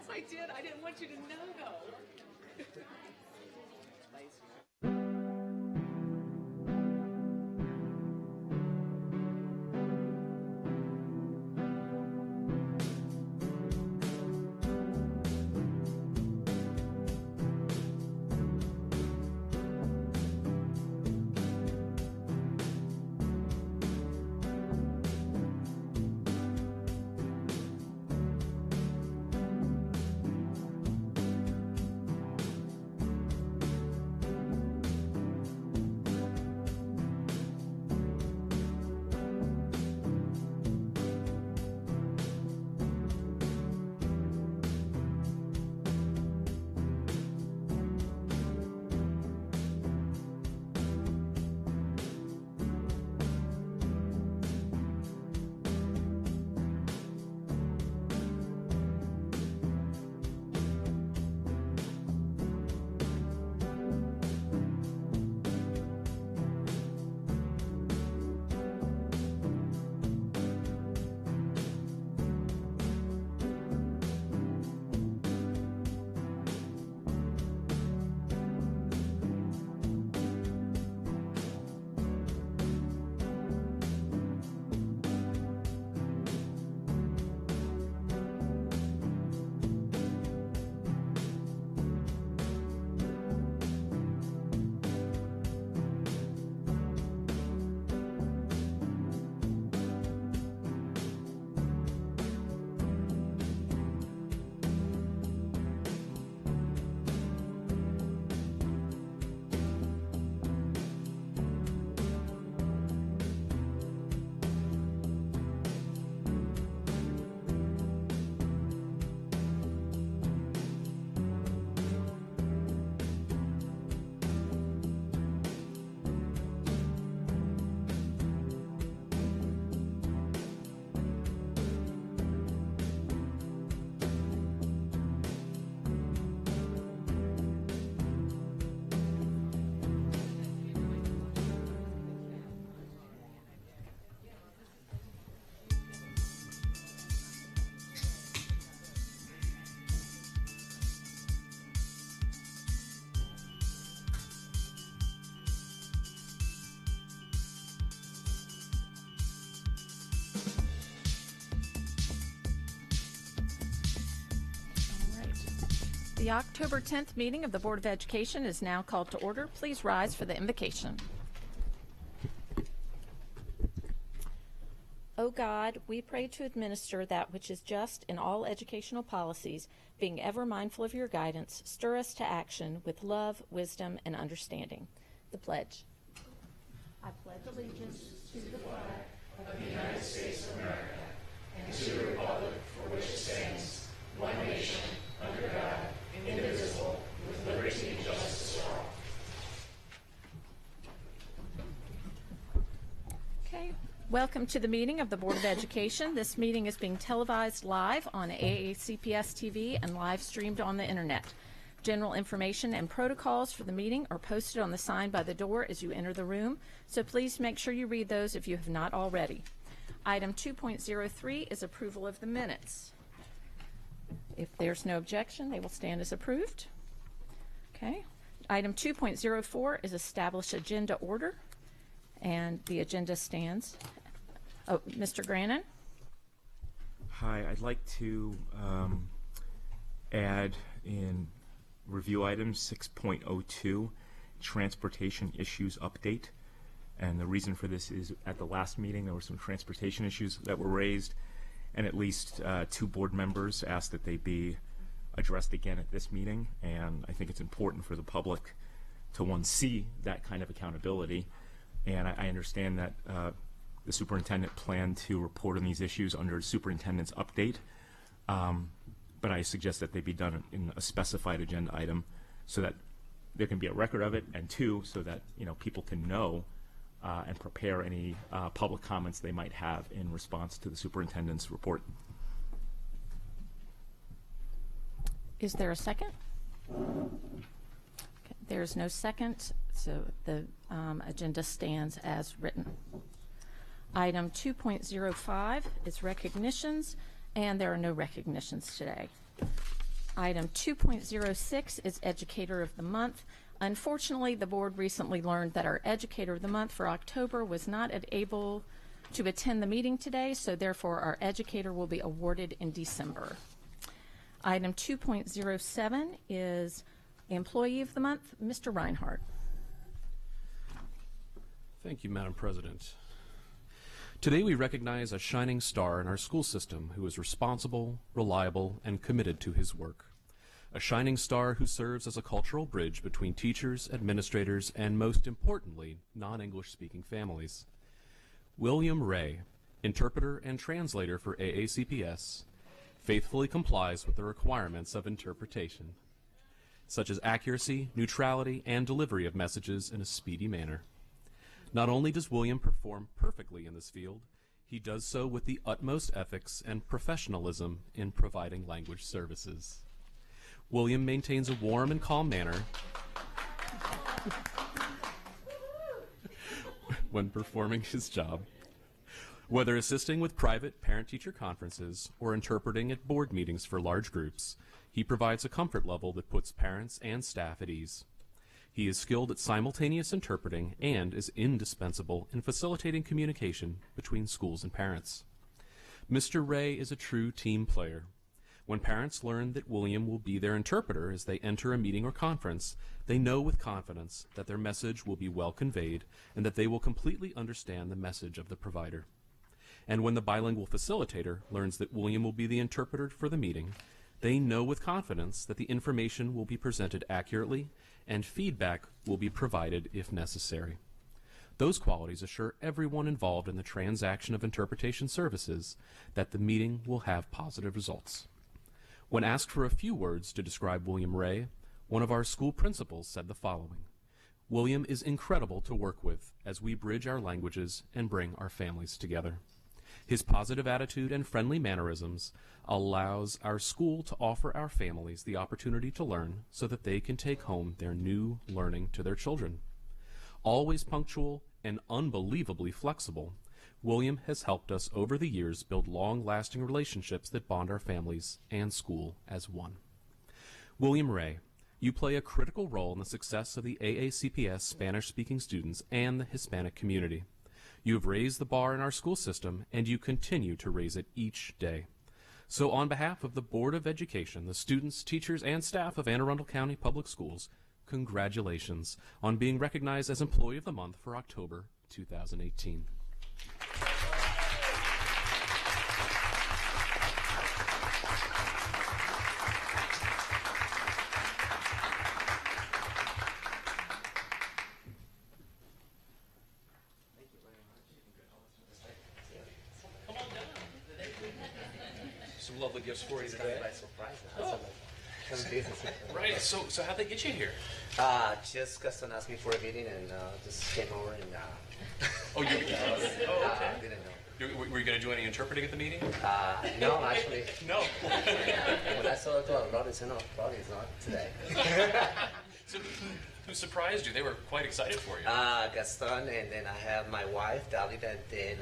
Yes, I did. I didn't want you to know, though. The October 10th meeting of the Board of Education is now called to order. Please rise for the invocation. O God, we pray to administer that which is just in all educational policies, being ever mindful of your guidance, stir us to action with love, wisdom, and understanding. The pledge. I pledge allegiance to the flag of the United States of America and to the republic for which it stands, one nation, under God, indivisible, with liberty and justice for all. Okay. Welcome to the meeting of the Board of Education. This meeting is being televised live on AACPS TV and live streamed on the internet. General information and protocols for the meeting are posted on the sign by the door as you enter the room, so please make sure you read those if you have not already. Item 2.03 is approval of the minutes. If there's no objection, they will stand as approved. Okay. Item 2.04 is establish agenda order, and the agenda stands. Oh, Mr. Grannon? Hi, I'd like to add in review items 6.02, transportation issues update. And the reason for this is at the last meeting there were some transportation issues that were raised, and at least 2 board members asked that they be addressed again at this meeting. And I think it's important for the public to, one, see that kind of accountability. And I understand that the superintendent planned to report on these issues under superintendent's update, but I suggest that they be done in a specified agenda item so that there can be a record of it, and 2, so that people can know and prepare any public comments they might have in response to the superintendent's report. Is there a second? Okay, there is no second, so the agenda stands as written. Item 2.05 is recognitions, and there are no recognitions today. Item 2.06 is Educator of the Month. Unfortunately, the board recently learned that our Educator of the Month for October was not able to attend the meeting today, so therefore our educator will be awarded in December. Item 2.07 is Employee of the Month, Mr. Reinhardt. Thank you, Madam President. Today we recognize a shining star in our school system who is responsible, reliable, and committed to his work. A shining star who serves as a cultural bridge between teachers, administrators, and most importantly, non-English speaking families. William Ray, interpreter and translator for AACPS, faithfully complies with the requirements of interpretation, such as accuracy, neutrality, and delivery of messages in a speedy manner. Not only does William perform perfectly in this field, he does so with the utmost ethics and professionalism in providing language services. William maintains a warm and calm manner when performing his job. Whether assisting with private parent-teacher conferences or interpreting at board meetings for large groups, he provides a comfort level that puts parents and staff at ease. He is skilled at simultaneous interpreting and is indispensable in facilitating communication between schools and parents. Mr. Ray is a true team player. When parents learn that William will be their interpreter as they enter a meeting or conference, they know with confidence that their message will be well conveyed and that they will completely understand the message of the provider. And when the bilingual facilitator learns that William will be the interpreter for the meeting, they know with confidence that the information will be presented accurately and feedback will be provided if necessary. Those qualities assure everyone involved in the transaction of interpretation services that the meeting will have positive results. When asked for a few words to describe William Ray, one of our school principals said the following: "William is incredible to work with as we bridge our languages and bring our families together. His positive attitude and friendly mannerisms allows our school to offer our families the opportunity to learn so that they can take home their new learning to their children. Always punctual and unbelievably flexible, William has helped us over the years build long-lasting relationships that bond our families and school as one." William Ray, you play a critical role in the success of the AACPS Spanish-speaking students and the Hispanic community. You have raised the bar in our school system, and you continue to raise it each day. So on behalf of the Board of Education, the students, teachers, and staff of Anne Arundel County Public Schools, congratulations on being recognized as Employee of the Month for October 2018. Some lovely gifts for you today. By surprise now. Oh. Right, so how'd they get you here? Just Gaston asked me for a meeting and just came over and Oh, you okay. didn't know. Were you going to do any interpreting at the meeting? No, actually. No. When I saw it, I said, no, probably it's not today. So who surprised you? They were quite excited for you. Gaston, and then I have my wife, Dalit, and then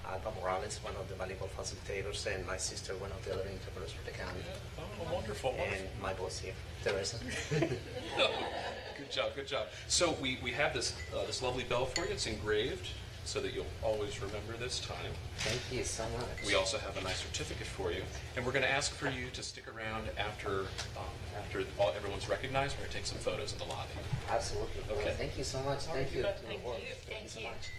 Alba Morales, one of the bilingual facilitators, and my sister, one of the other interpreters for the county. Oh, wonderful. And my boss here, Teresa. Good job, good job. So we have this this lovely bell for you. It's engraved so that you'll always remember this time. Thank you so much. We also have a nice certificate for you, and we're going to ask for you to stick around after everyone's recognized. We're going to take some photos in the lobby. Absolutely. Okay. Well, thank you so much. Thank you. Thank you. Thank you so much.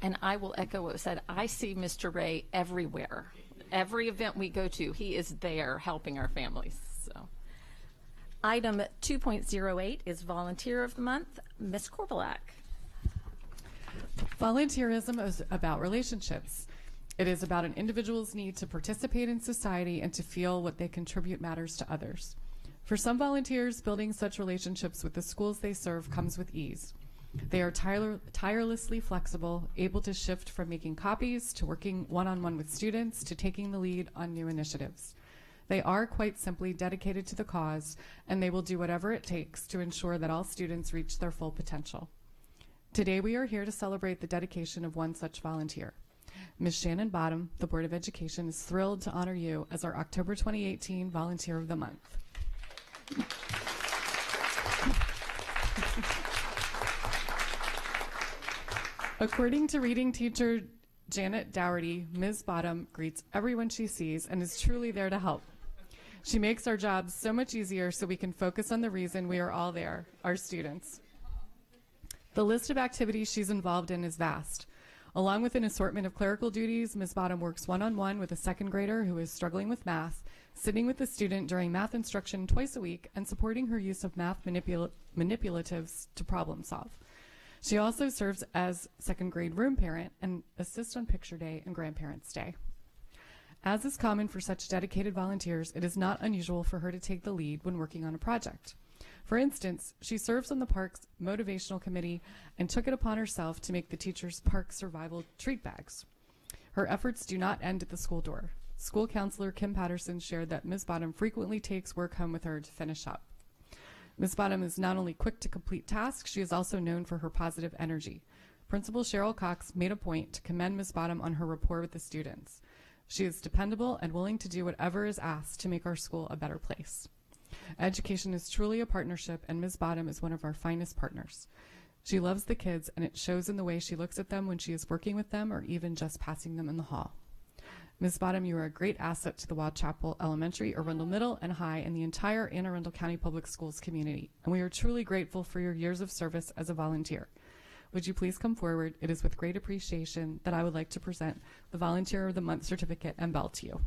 And I will echo what was said. I see Mr. Ray everywhere. Every event we go to, he is there helping our families. So, item 2.08 is Volunteer of the Month, Ms. Korbalak. Volunteerism is about relationships. It is about an individual's need to participate in society and to feel what they contribute matters to others. For some volunteers, building such relationships with the schools they serve comes with ease. They are tirelessly flexible, able to shift from making copies to working one-on-one with students to taking the lead on new initiatives. They are quite simply dedicated to the cause, and they will do whatever it takes to ensure that all students reach their full potential. Today we are here to celebrate the dedication of one such volunteer. Ms. Shannon Bottom, the Board of Education, is thrilled to honor you as our October 2018 Volunteer of the Month. According to reading teacher Janet Dougherty, Ms. Bottom greets everyone she sees and is truly there to help. She makes our jobs so much easier so we can focus on the reason we are all there, our students. The list of activities she's involved in is vast. Along with an assortment of clerical duties, Ms. Bottom works one-on-one with a second grader who is struggling with math, sitting with the student during math instruction twice a week, and supporting her use of math manipulatives to problem solve. She also serves as second grade room parent and assists on picture day and grandparents' day. As is common for such dedicated volunteers, it is not unusual for her to take the lead when working on a project. For instance, she serves on the park's motivational committee and took it upon herself to make the teachers' park survival treat bags. Her efforts do not end at the school door. School counselor Kim Patterson shared that Ms. Bottom frequently takes work home with her to finish up. Ms. Bottom is not only quick to complete tasks, she is also known for her positive energy. Principal Cheryl Cox made a point to commend Ms. Bottom on her rapport with the students. She is dependable and willing to do whatever is asked to make our school a better place. Education is truly a partnership, and Ms. Bottom is one of our finest partners. She loves the kids, and it shows in the way she looks at them when she is working with them or even just passing them in the hall. Ms. Bottom, you are a great asset to the Waugh Chapel Elementary, Arundel Middle, and High, and the entire Anne Arundel County Public Schools community, and we are truly grateful for your years of service as a volunteer. Would you please come forward? It is with great appreciation that I would like to present the Volunteer of the Month certificate and bell to you.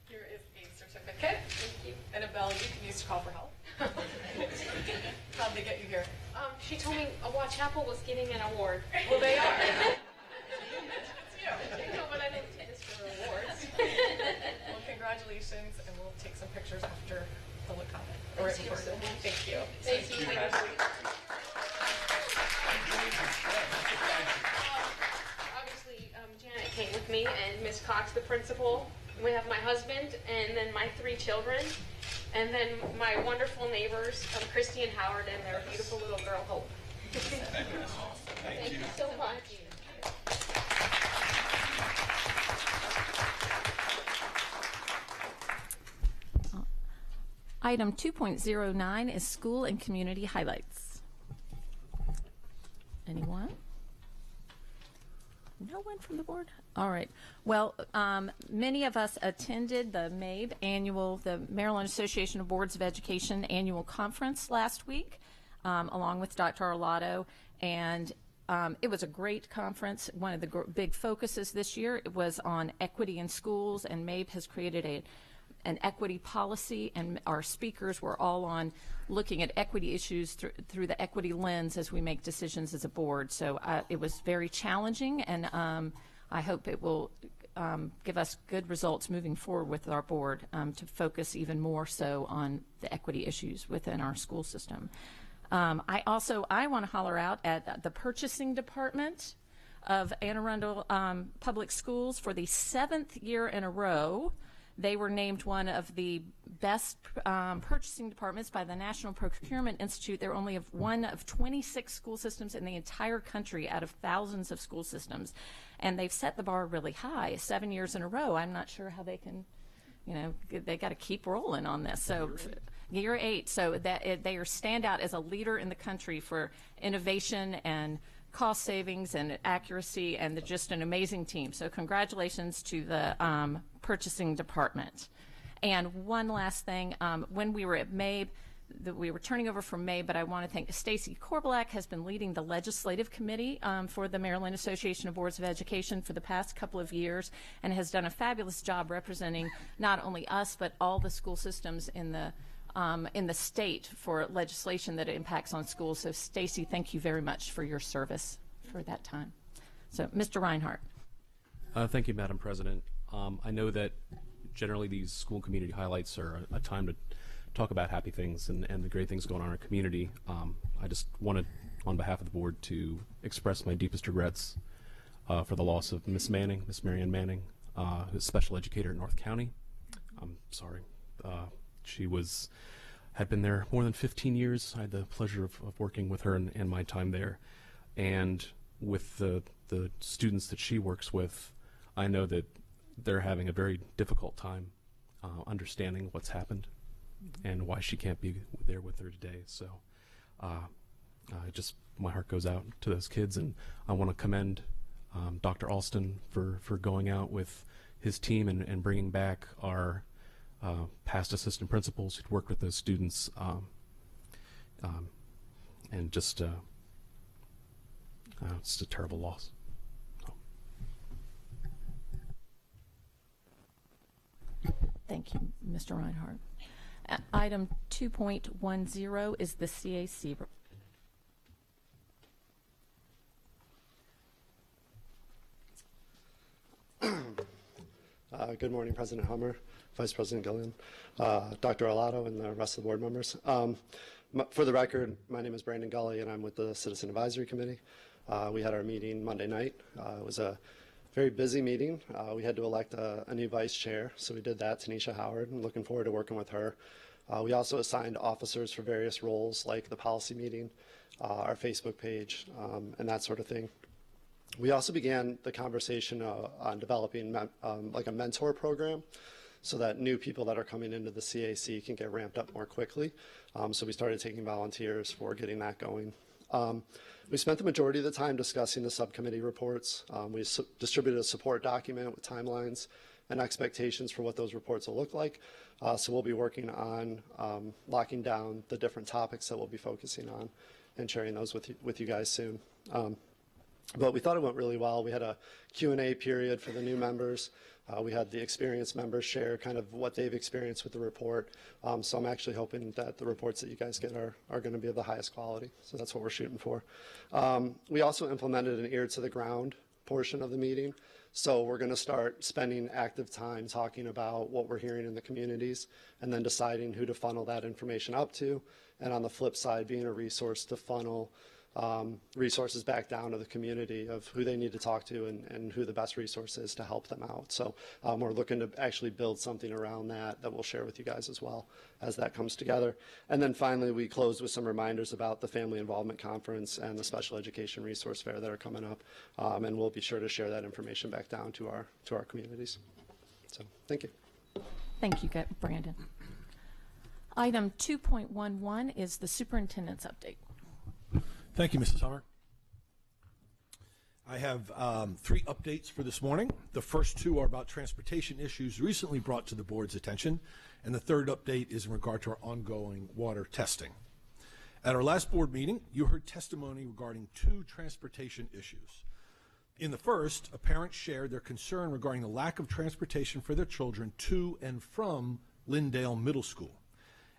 Here is a certificate. Thank you. And a bell you can use to call for help. How'd they get you here? She told me Waugh Chapel was getting an award. Well, they are. No, but I didn't take this for awards. Well, congratulations, and we'll take some pictures after public comment. Or Thank you. Thank you. Thank you. Obviously, Janet came with me, and Miss Cox, the principal. We have my husband, and then my 3 children, and then my wonderful neighbors, Christy and Howard, and their beautiful little girl, Hope. Thank you so much. Item 2.09 is school and community highlights. Anyone? No one from the board? All right. Well, many of us attended the MABE annual, the Maryland Association of Boards of Education annual conference last week, along with Dr. Arlotto, and it was a great conference. One of the big focuses this year was on equity in schools, and MABE has created an equity policy, and our speakers were all on looking at equity issues through the equity lens as we make decisions as a board. So it was very challenging, and I hope it will give us good results moving forward with our board to focus even more so on the equity issues within our school system. I want to holler out at the purchasing department of Anne Arundel Public Schools. For the 7th year in a row, they were named one of the best purchasing departments by the National Procurement Institute. They're only one of 26 school systems in the entire country out of thousands of school systems. And they've set the bar really high, 7 years in a row. I'm not sure how they can, they got to keep rolling on this. So year 8, so that they are stand out as a leader in the country for innovation and cost savings and accuracy, and they're just an amazing team. So congratulations to the purchasing department. And one last thing, when we were at MABE, we were turning over from MABE, but I want to thank Stacy Korbelak has been leading the legislative committee for the Maryland Association of Boards of Education for the past couple of years, and has done a fabulous job representing not only us, but all the school systems in the state for legislation that impacts on schools. So Stacy, thank you very much for your service for that time. So Mr. Reinhardt. Thank you, Madam President. I know that generally these school community highlights are a time to talk about happy things and the great things going on in our community. I just wanted, on behalf of the board, to express my deepest regrets for the loss of Miss Marianne Manning, who's a special educator at North County. I'm sorry. She had been there more than 15 years. I had the pleasure of working with her and my time there. And with the students that she works with, I know that they're having a very difficult time understanding what's happened and why she can't be there with her today. So my heart goes out to those kids, and I want to commend Dr. Alston for going out with his team and bringing back our past assistant principals who'd worked with those students, and just it's a terrible loss. Thank you, Mr. Reinhardt. Item 2.10 is the CAC. Good morning, President Hummer, Vice President Gillian, Dr. Alato, and the rest of the board members. For the record, my name is Brandon Gulley, and I'm with the Citizen Advisory Committee. We had our meeting Monday night. It was a very busy meeting. We had to elect a new vice chair, so we did that, Tanisha Howard, and looking forward to working with her. We also assigned officers for various roles, like the policy meeting, our Facebook page, and that sort of thing. We also began the conversation on developing like a mentor program so that new people that are coming into the CAC can get ramped up more quickly. So we started taking volunteers for getting that going. We spent the majority of the time discussing the subcommittee reports. We distributed a support document with timelines and expectations for what those reports will look like. So we'll be working on locking down the different topics that we'll be focusing on and sharing those with you guys soon. But we thought it went really well. We had a Q&A period for the new members. We had the experienced members share kind of what they've experienced with the report. So I'm actually hoping that the reports that you guys get are going to be of the highest quality. So that's what we're shooting for. We also implemented an ear to the ground portion of the meeting. So we're going to start spending active time talking about what we're hearing in the communities and then deciding who to funnel that information up to. And on the flip side, being a resource to funnel resources back down to the community of who they need to talk to and who the best resource is to help them out. So we're looking to actually build something around that we'll share with you guys as well as that comes together. And then finally, we closed with some reminders about the Family Involvement Conference and the Special Education Resource Fair that are coming up. And we'll be sure to share that information back down to our communities. So thank you. Thank you, Brandon. Item 2.11 is the superintendent's update. Thank you, Mrs. Hummer. I have 3 updates for this morning. The first 2 are about transportation issues recently brought to the board's attention, and the third update is in regard to our ongoing water testing. At our last board meeting, you heard testimony regarding 2 transportation issues. In the first, a parent shared their concern regarding the lack of transportation for their children to and from Lindale Middle School.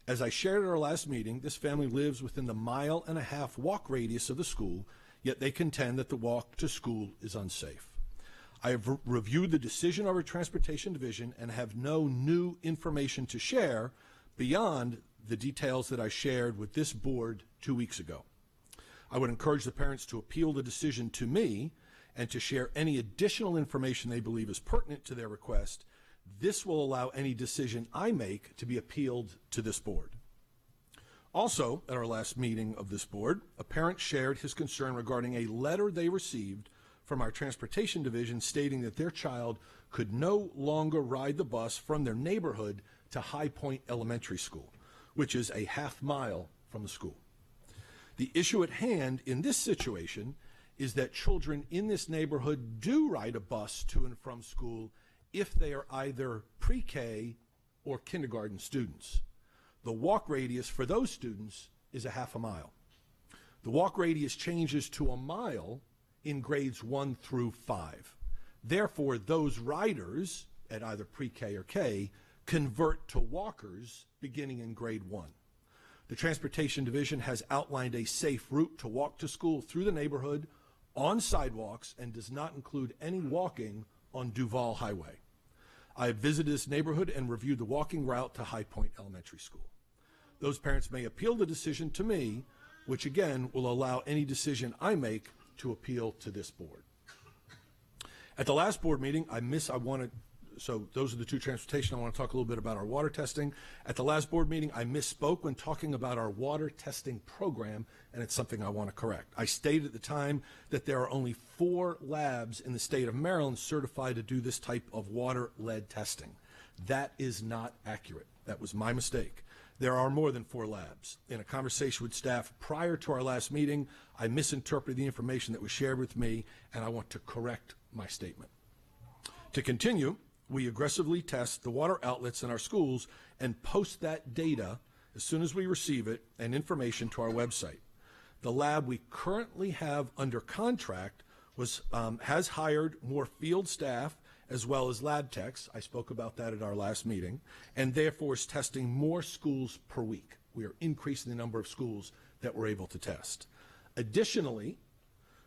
As I shared at our last meeting, this family lives within the 1.5-mile walk radius of the school, yet they contend that the walk to school is unsafe. I have reviewed the decision of our Transportation Division and have no new information to share beyond the details that I shared with this board 2 weeks ago. I would encourage the parents to appeal the decision to me and to share any additional information they believe is pertinent to their request. This will allow any decision I make to be appealed to this board. Also, at our last meeting of this board, a parent shared his concern regarding a letter they received from our Transportation Division stating that their child could no longer ride the bus from their neighborhood to High Point Elementary School, which is a 1/2 mile from the school. The issue at hand in this situation is that children in this neighborhood do ride a bus to and from school if they are either pre-K or kindergarten students. The walk radius for those students is a 1/2 mile. The walk radius changes to 1 mile in grades 1 through 5. Therefore, those riders at either pre-K or K convert to walkers beginning in grade 1. The Transportation Division has outlined a safe route to walk to school through the neighborhood on sidewalks and does not include any walking on Duval Highway. I have visited this neighborhood and reviewed the walking route to High Point Elementary School. Those parents may appeal the decision to me, which again will allow any decision I make to appeal to this board. At the last board meeting, so those are the two transportation. I want to talk a little bit about our water testing. At the last board meeting, I misspoke when talking about our water testing program, and it's something I want to correct. I stated at the time that there are only 4 labs in the state of Maryland certified to do this type of water lead testing. That is not accurate. That was my mistake. There are more than 4 labs. In a conversation with staff prior to our last meeting, I misinterpreted the information that was shared with me, and I want to correct my statement. To continue, we aggressively test the water outlets in our schools and post that data as soon as we receive it and information to our website. The lab we currently have under contract has hired more field staff as well as lab techs. I spoke about that at our last meeting, and therefore is testing more schools per week. We are increasing the number of schools that we're able to test. Additionally,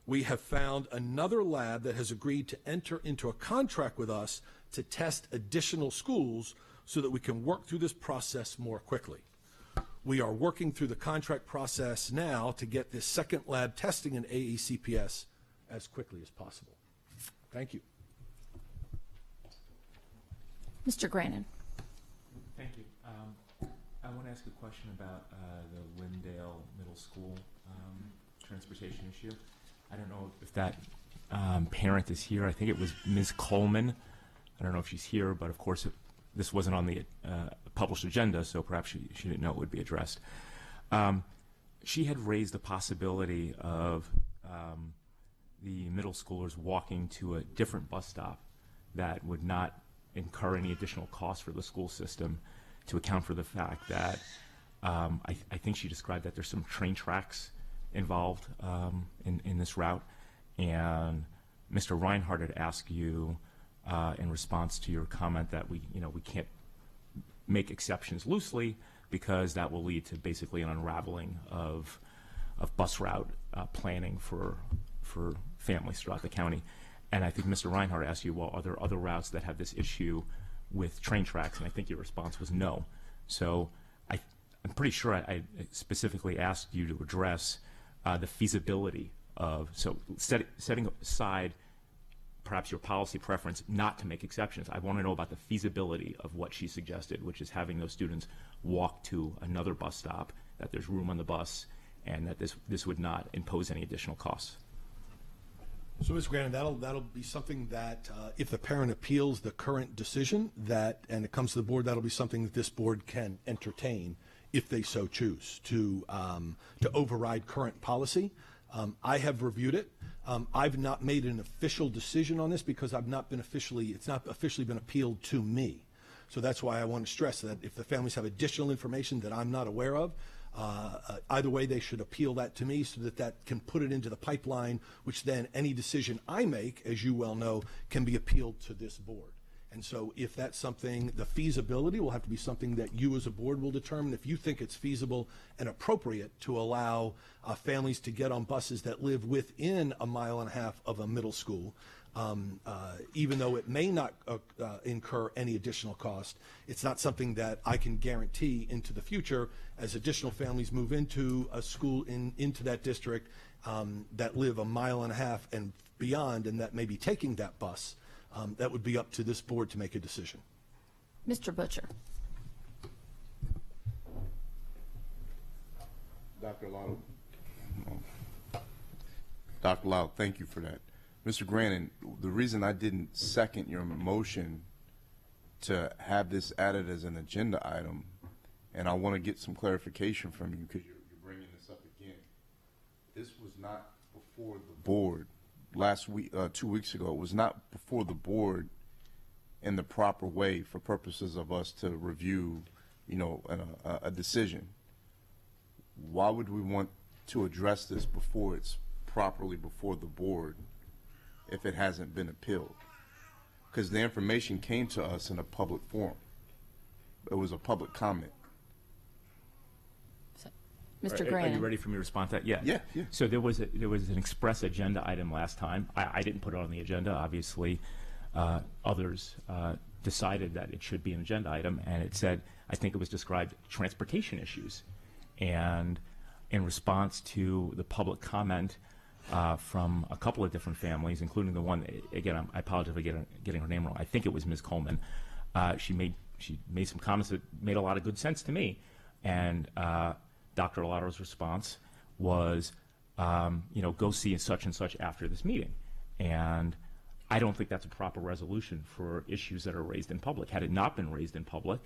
we have found another lab that has agreed to enter into a contract with us to test additional schools so that we can work through this process more quickly. We are working through the contract process now to get this second lab testing in AECPS as quickly as possible. Thank you. Mr. Grannon. Thank you. I want to ask a question about the Lindale Middle School transportation issue. I don't know if that parent is here. I think it was Ms. Coleman. I don't know if she's here, but of course this wasn't on the published agenda, so perhaps she didn't know it would be addressed. She had raised the possibility of the middle schoolers walking to a different bus stop that would not incur any additional cost for the school system, to account for the fact that I think she described that there's some train tracks involved in this route, and Mr. Reinhardt had asked you in response to your comment that we can't make exceptions loosely because that will lead to basically an unraveling of bus route planning for families throughout the county. And I think Mr. Reinhardt asked you, well, are there other routes that have this issue with train tracks? And I think your response was no. So I'm pretty sure I specifically asked you to address the feasibility of, so setting aside perhaps your policy preference not to make exceptions, I want to know about the feasibility of what she suggested, which is having those students walk to another bus stop, that there's room on the bus, and that this would not impose any additional costs. So, Ms. Grannon, that'll be something that if the parent appeals the current decision and it comes to the board, that'll be something that this board can entertain if they so choose to override current policy. I have reviewed it. I've not made an official decision on this because it's not officially been appealed to me. So that's why I want to stress that if the families have additional information that I'm not aware of, either way they should appeal that to me so that can put it into the pipeline, which then any decision I make, as you well know, can be appealed to this board. And so if that's something, the feasibility will have to be something that you as a board will determine. If you think it's feasible and appropriate to allow families to get on buses that live within 1.5 miles of a middle school, even though it may not incur any additional cost, it's not something that I can guarantee into the future as additional families move into a school into that district that live 1.5 miles and beyond, and that may be taking that bus. That would be up to this board to make a decision. Mr. Butcher. Dr. Lau, thank you for that. Mr. Grannon, the reason I didn't second your motion to have this added as an agenda item, and I want to get some clarification from you because you're bringing this up again. This was not before the board. Last week, 2 weeks ago, it was not before the board in the proper way for purposes of us to review, a decision. Why would we want to address this before it's properly before the board if it hasn't been appealed? Because the information came to us in a public forum. It was a public comment. Mr. Are Grannon. you ready for me to respond to that? Yeah. Yeah. So there was an express agenda item last time. I didn't put it on the agenda. Obviously, others decided that it should be an agenda item, and it said, I think it was described transportation issues. And in response to the public comment from a couple of different families, including the one, again, I apologize for getting her name wrong. I think it was Ms. Coleman. She made some comments that made a lot of good sense to me. And Dr. Alato's response was, go see such and such after this meeting. And I don't think that's a proper resolution for issues that are raised in public. Had it not been raised in public,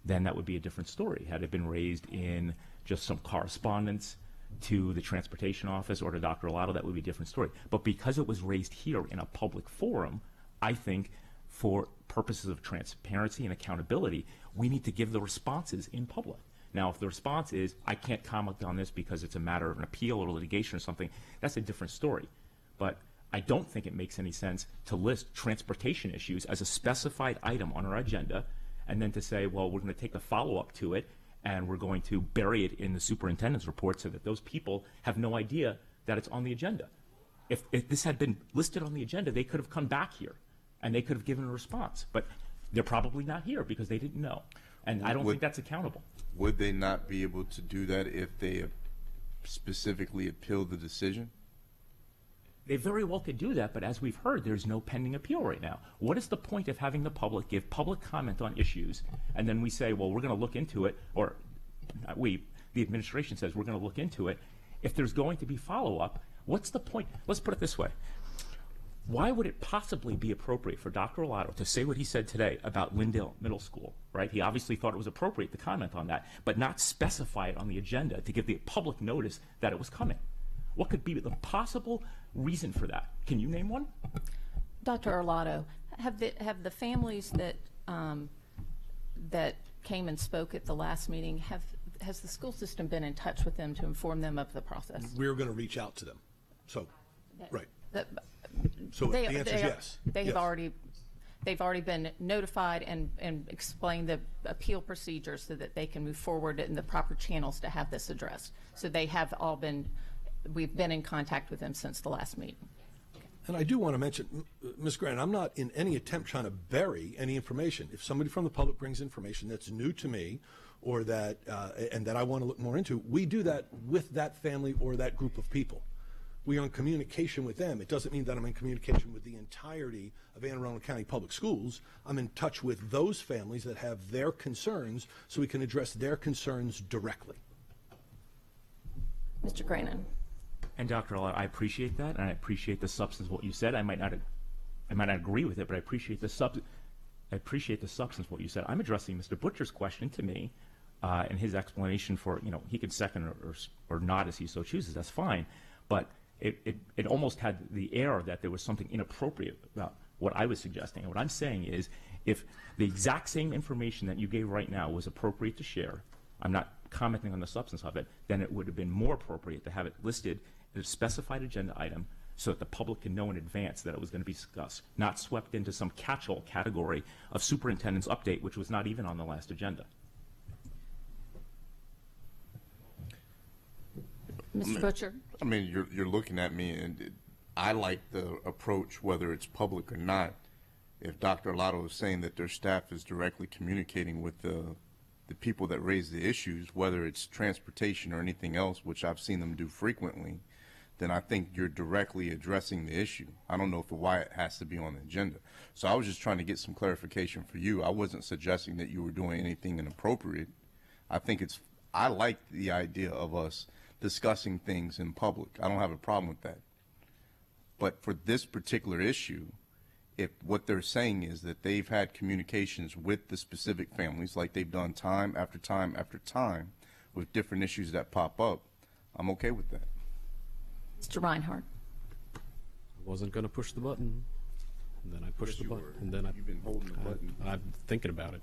then that would be a different story. Had it been raised in just some correspondence to the transportation office or to Dr. Alato, that would be a different story. But because it was raised here in a public forum, I think for purposes of transparency and accountability, we need to give the responses in public. Now, if the response is, I can't comment on this because it's a matter of an appeal or litigation or something, that's a different story. But I don't think it makes any sense to list transportation issues as a specified item on our agenda and then to say, well, we're going to take the follow-up to it and we're going to bury it in the superintendent's report so that those people have no idea that it's on the agenda. If this had been listed on the agenda, they could have come back here and they could have given a response. But they're probably not here because they didn't know. And I don't think that's accountable. Would they not be able to do that if they specifically appealed the decision? They very well could do that, but as we've heard, there's no pending appeal right now. What is the point of having the public give public comment on issues, and then we say, well, we're going to look into it, or the administration says we're going to look into it. If there's going to be follow-up, what's the point? Let's put it this way. Why would it possibly be appropriate for Dr. Alato to say what he said today about Lindale Middle School, right? He obviously thought it was appropriate to comment on that, but not specify it on the agenda to give the public notice that it was coming. What could be the possible reason for that? Can you name one? Dr. Alato, have the families that that came and spoke at the last meeting, has the school system been in touch with them to inform them of the process? We're going to reach out to them. So, right. So The answer is yes. They've already been notified and explained the appeal procedures so that they can move forward in the proper channels to have this addressed. So they have all been. We've been in contact with them since the last meeting. And I do want to mention, Ms. Grannon, I'm not in any attempt trying to bury any information. If somebody from the public brings information that's new to me or that, and that I want to look more into, we do that with that family or that group of people. We are in communication with them. It doesn't mean that I'm in communication with the entirety of Anne Arundel County Public Schools. I'm in touch with those families that have their concerns so we can address their concerns directly. Mr. Grannon. And Dr. Alato, I appreciate that, and I appreciate the substance of what you said. I might not agree with it, but I appreciate the substance of what you said. I'm addressing Mr. Butcher's question to me, and his explanation for, he could second or not as he so chooses. That's fine, but it almost had the air that there was something inappropriate about what I was suggesting. And what I'm saying is, if the exact same information that you gave right now was appropriate to share, I'm not commenting on the substance of it, then it would have been more appropriate to have it listed as a specified agenda item so that the public can know in advance that it was going to be discussed, not swept into some catch-all category of superintendent's update, which was not even on the last agenda. Mr. Butcher? I mean, you're looking at me, and I like the approach, whether it's public or not. If Dr. Alato is saying that their staff is directly communicating with the people that raise the issues, whether it's transportation or anything else, which I've seen them do frequently, then I think you're directly addressing the issue. I don't know why it has to be on the agenda. So I was just trying to get some clarification for you. I wasn't suggesting that you were doing anything inappropriate. I like the idea of us discussing things in public. I don't have a problem with that. But for this particular issue, if what they're saying is that they've had communications with the specific families, like they've done time after time after time with different issues that pop up, I'm okay with that. Mr. Reinhardt. I wasn't going to push the button, and then I pushed the button, and then You've been holding the button. I'm thinking about it.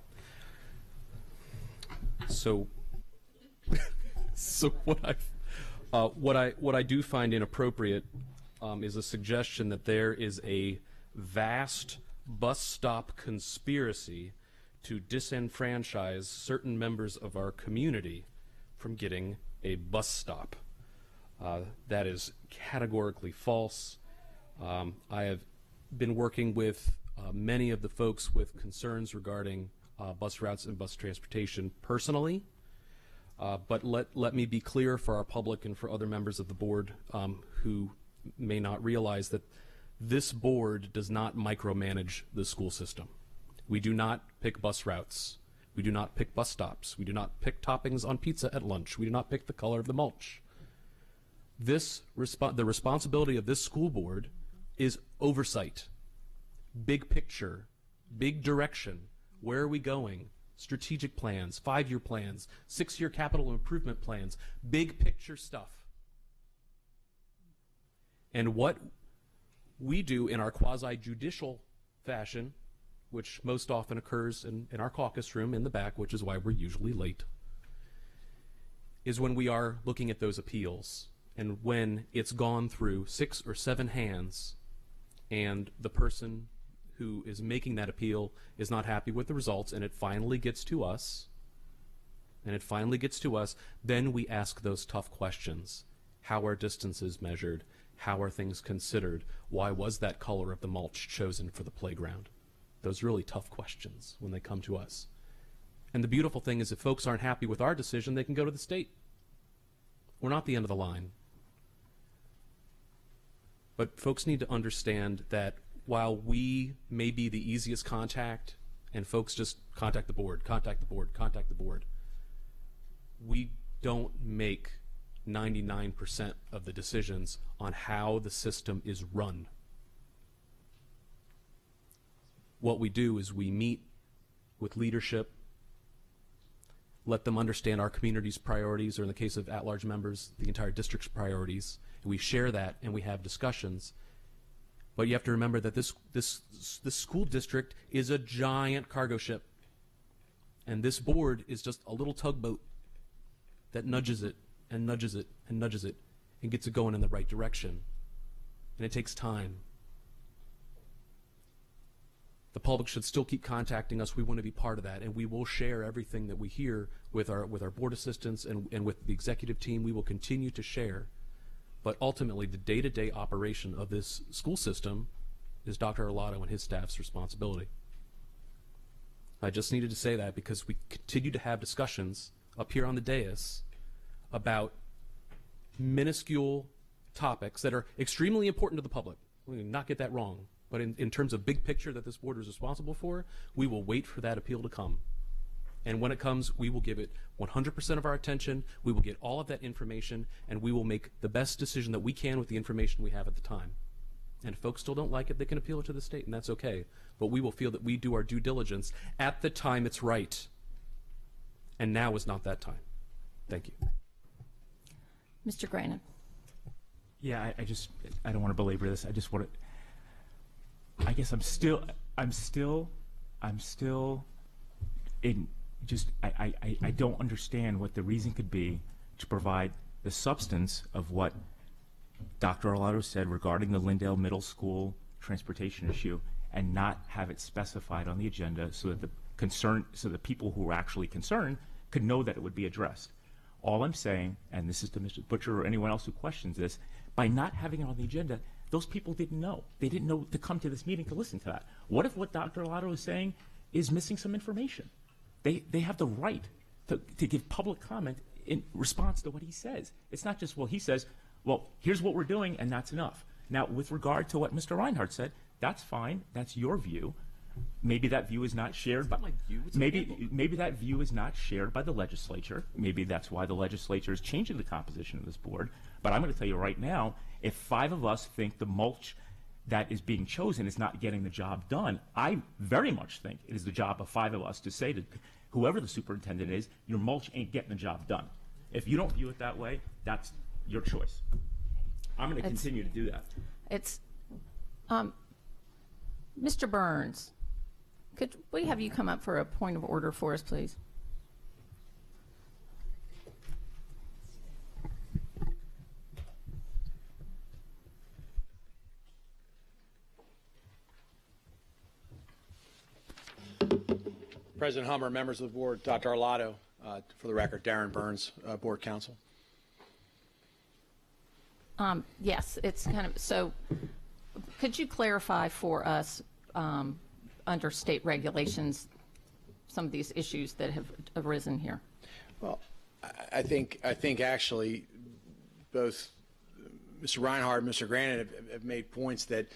So, what I do find inappropriate is a suggestion that there is a vast bus stop conspiracy to disenfranchise certain members of our community from getting a bus stop. That is categorically false. I have been working with many of the folks with concerns regarding bus routes and bus transportation personally, but let me be clear for our public and for other members of the board who may not realize that this board does not micromanage the school system. We do not pick bus routes. We do not pick bus stops. We do not pick toppings on pizza at lunch. We do not pick the color of the mulch. The responsibility of this school board is oversight, big picture, big direction. Where are we going? Strategic plans, 5-year plans, 6-year capital improvement plans, big picture stuff. And what we do in our quasi-judicial fashion, which most often occurs in our caucus room in the back, which is why we're usually late, is when we are looking at those appeals and when it's gone through 6 or 7 hands and the person who is making that appeal is not happy with the results and it finally gets to us, then we ask those tough questions. How are distances measured? How are things considered? Why was that color of the mulch chosen for the playground? Those really tough questions when they come to us. And the beautiful thing is if folks aren't happy with our decision, they can go to the state. We're not the end of the line. But folks need to understand that while we may be the easiest contact, and folks just contact the board, we don't make 99% of the decisions on how the system is run. What we do is we meet with leadership, let them understand our community's priorities, or in the case of at-large members, the entire district's priorities. And we share that and we have discussions. But you have to remember that this school district is a giant cargo ship. And this board is just a little tugboat that nudges it and nudges it and nudges it and gets it going in the right direction. And it takes time. The public should still keep contacting us. We want to be part of that, and we will share everything that we hear with our board assistants and with the executive team. We will continue to share. But ultimately, the day-to-day operation of this school system is Dr. Arlotto and his staff's responsibility. I just needed to say that because we continue to have discussions up here on the dais about minuscule topics that are extremely important to the public. We can not get that wrong. But in terms of big picture that this board is responsible for, we will wait for that appeal to come. And when it comes, we will give it 100% of our attention, we will get all of that information, and we will make the best decision that we can with the information we have at the time. And if folks still don't like it, they can appeal it to the state, and that's okay. But we will feel that we do our due diligence at the time it's right. And now is not that time. Thank you. Mr. Grannon. Yeah, I don't want to belabor this. I just want to, I guess I'm still in just, I don't understand what the reason could be to provide the substance of what Dr. Arlotto said regarding the Lindale Middle School transportation issue and not have it specified on the agenda so that the people who are actually concerned could know that it would be addressed. All I'm saying, and this is to Mr. Butcher or anyone else who questions this, by not having it on the agenda, those people didn't know. They didn't know to come to this meeting to listen to that. What if what Dr. Arlotto is saying is missing some information? They have the right to give public comment in response to what he says. It's not just, well, he says, well, here's what we're doing, and that's enough. Now, with regard to what Mr. Reinhardt said, that's fine. That's your view. Maybe that view is not shared by maybe that view is not shared by the legislature. Maybe that's why the legislature is changing the composition of this board. But I'm going to tell you right now, if 5 of us think the mulch that is being chosen is not getting the job done, I very much think it is the job of 5 of us to say to whoever the superintendent is, your mulch ain't getting the job done. If you don't view it that way, that's your choice. I'm going to continue to do that. It's Mr. Burns, could we have you come up for a point of order for us, please? President Hummer, members of the board, Dr. Arlotto, for the record, Darren Burns, board counsel. Yes, it's kind of, so could you clarify for us under state regulations some of these issues that have arisen here? Well, I think actually both Mr. Reinhardt and Mr. Grannon have made points that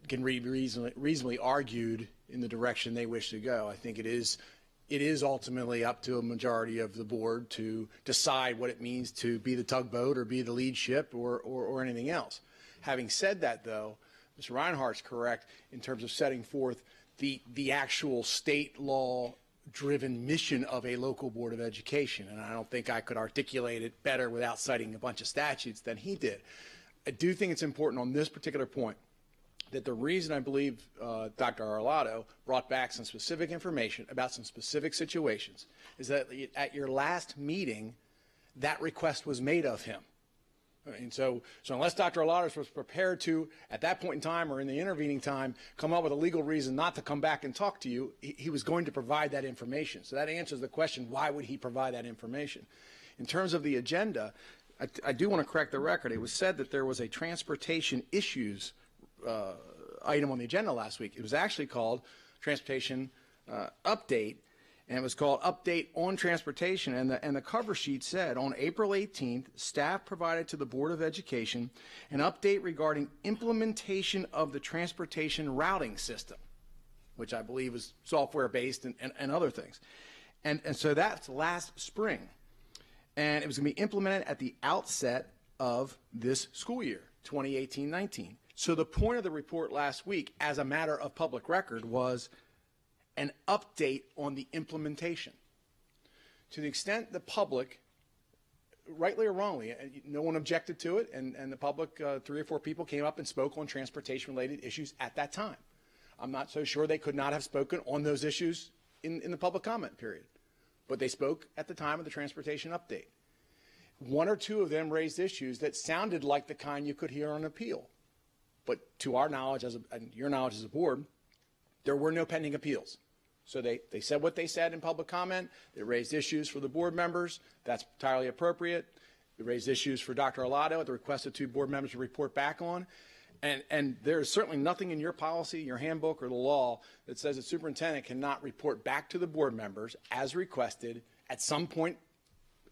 can be reasonably argued in the direction they wish to go. I think it is ultimately up to a majority of the board to decide what it means to be the tugboat or be the lead ship or anything else. Having said that, though, Mr. Reinhardt's correct in terms of setting forth the actual state law driven mission of a local board of education, and I don't think I could articulate it better without citing a bunch of statutes than he did. I do think it's important on this particular point that the reason I believe Dr. Arlotto brought back some specific information about some specific situations is that at your last meeting, that request was made of him. And so unless Dr. Arlotto was prepared to, at that point in time or in the intervening time, come up with a legal reason not to come back and talk to you, he was going to provide that information. So that answers the question, why would he provide that information? In terms of the agenda, I do want to correct the record. It was said that there was a transportation issues item on the agenda last week. It was actually called transportation update, and it was called Update on Transportation, and the cover sheet said, on April 18th, staff provided to the Board of Education an update regarding implementation of the transportation routing system, which I believe is software-based and other things. And so that's last spring, and it was going to be implemented at the outset of this school year, 2018-19. So the point of the report last week, as a matter of public record, was an update on the implementation. To the extent the public, rightly or wrongly, no one objected to it, and the public, 3 or 4 people came up and spoke on transportation-related issues at that time. I'm not so sure they could not have spoken on those issues in the public comment period, but they spoke at the time of the transportation update. 1 or 2 of them raised issues that sounded like the kind you could hear on appeal. But to our knowledge, and your knowledge as a board, there were no pending appeals. So they said what they said in public comment. They raised issues for the board members. That's entirely appropriate. They raised issues for Dr. Arlotto at the request of 2 board members to report back on. And there is certainly nothing in your policy, your handbook, or the law that says the superintendent cannot report back to the board members as requested at some point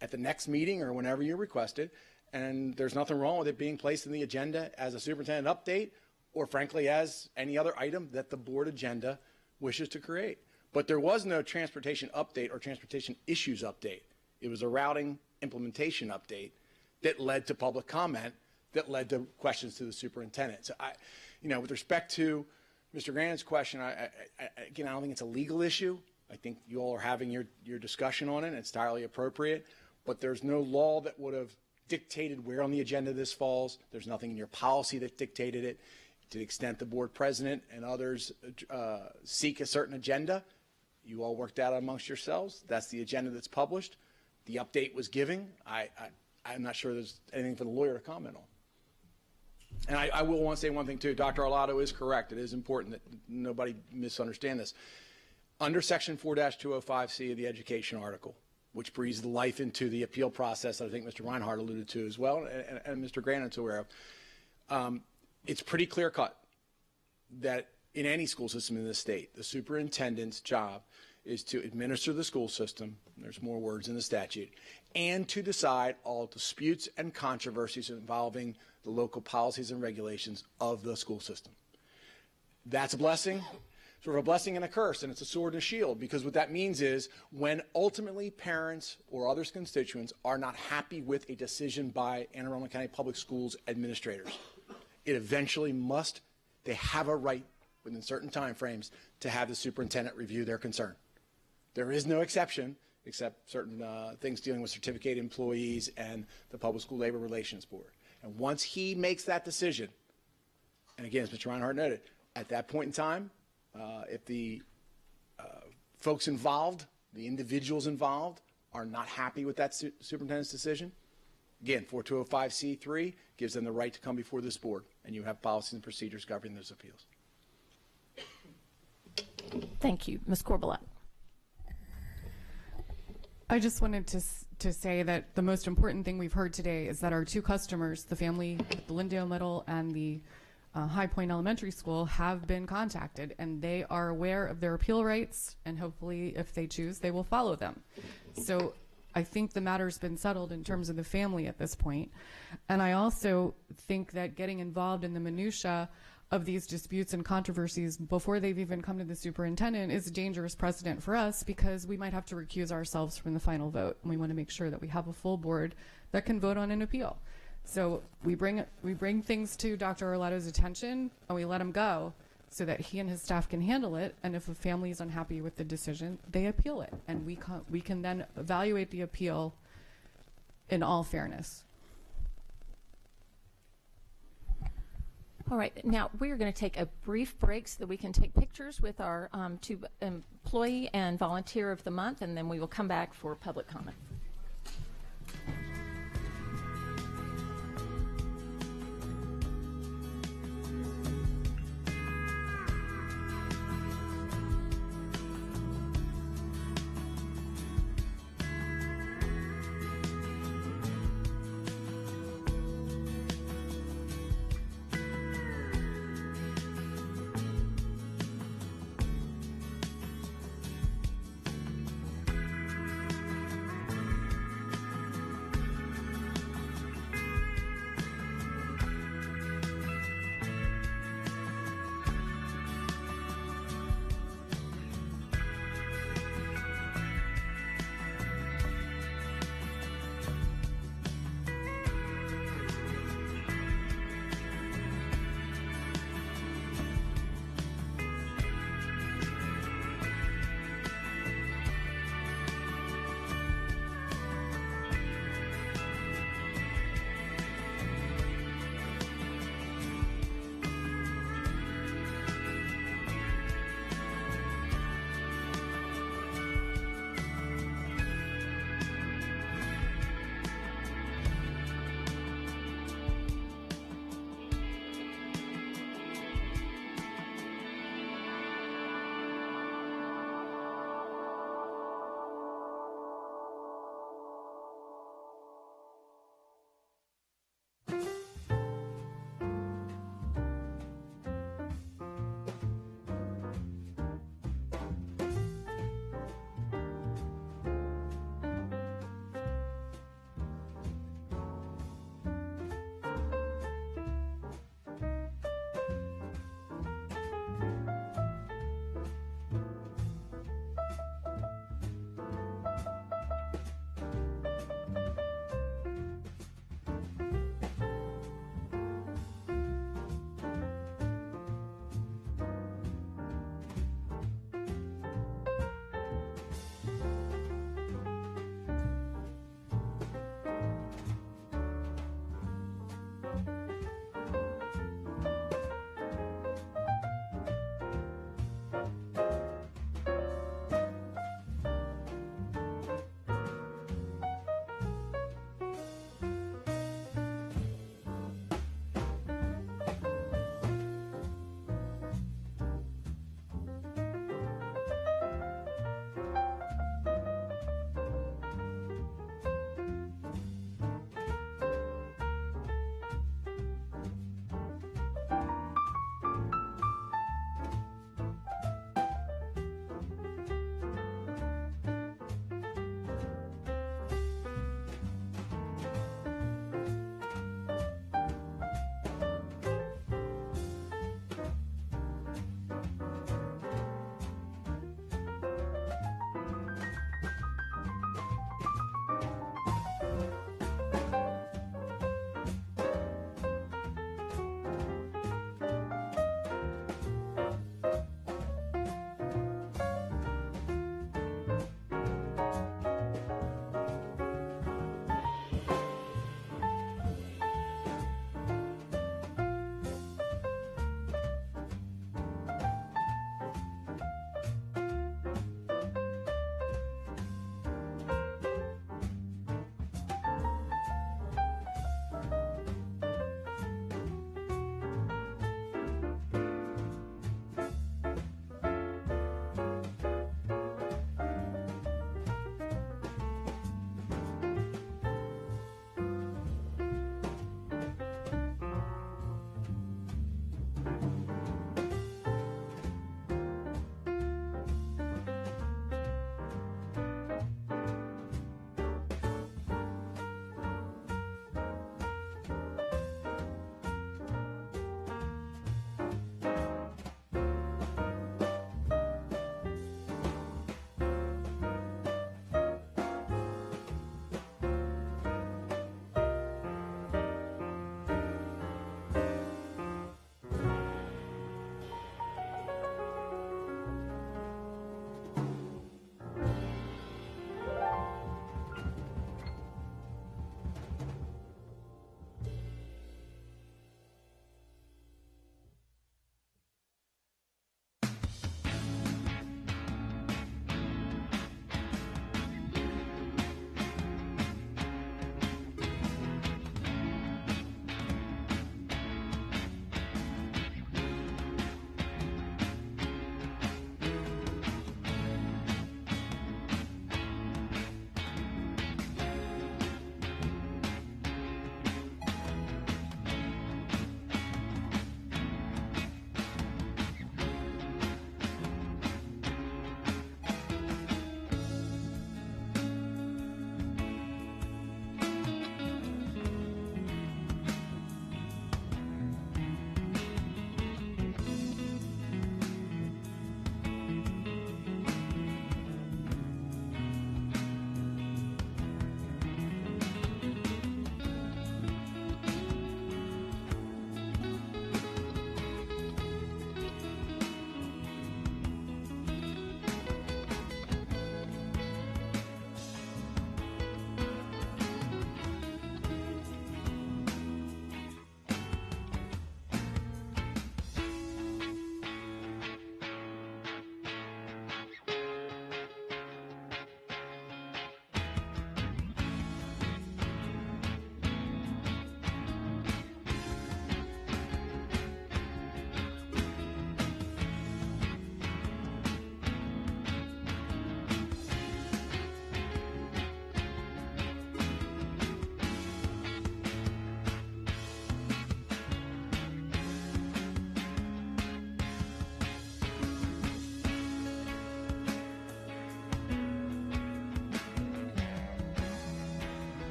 at the next meeting or whenever you request it. And there's nothing wrong with it being placed in the agenda as a superintendent update or, frankly, as any other item that the board agenda wishes to create. But there was no transportation update or transportation issues update. It was a routing implementation update that led to public comment, that led to questions to the superintendent. So, with respect to Mr. Grannon's question, again, I don't think it's a legal issue. I think you all are having your discussion on it, and it's entirely appropriate. But there's no law that would have dictated where on the agenda this falls. There's nothing in your policy that dictated it. To the extent the board president and others seek a certain agenda, you all worked out amongst yourselves. That's the agenda that's published. The update was given. I'm not sure there's anything for the lawyer to comment on. And I will want to say one thing, too. Dr. Arlotto is correct. It is important that nobody misunderstand this. Under Section 4-205C of the education article, which breathes the life into the appeal process that I think Mr. Reinhardt alluded to as well, and Mr. Grannon's aware of, it's pretty clear-cut that in any school system in this state, the superintendent's job is to administer the school system, there's more words in the statute, and to decide all disputes and controversies involving the local policies and regulations of the school system. That's a blessing, sort of a blessing and a curse, and it's a sword and a shield, because what that means is when ultimately parents or other constituents are not happy with a decision by Anne Arundel County Public Schools administrators, it eventually they have a right within certain time frames to have the superintendent review their concern. There is no exception except certain things dealing with certificated employees and the Public School Labor Relations Board. And once he makes that decision, and again, as Mr. Reinhardt noted, at that point in time, if the folks involved, the individuals involved, are not happy with that superintendent's decision, again, 4205C3 gives them the right to come before this board, and you have policies and procedures governing those appeals. Thank you. Ms. Corbalett. I just wanted to say that the most important thing we've heard today is that our 2 customers, the family at the Lindale Middle and the High Point Elementary School, have been contacted, and they are aware of their appeal rights, and hopefully, if they choose, they will follow them. So I think the matter's been settled in terms of the family at this point. And I also think that getting involved in the minutia of these disputes and controversies before they've even come to the superintendent is a dangerous precedent for us, because we might have to recuse ourselves from the final vote. And we want to make sure that we have a full board that can vote on an appeal. So we bring things to Dr. Arlotto's attention and we let him go so that he and his staff can handle it. And if a family is unhappy with the decision, they appeal it. And we can then evaluate the appeal in all fairness. All right, now we're going to take a brief break so that we can take pictures with our two employee and volunteer of the month, and then we will come back for public comment.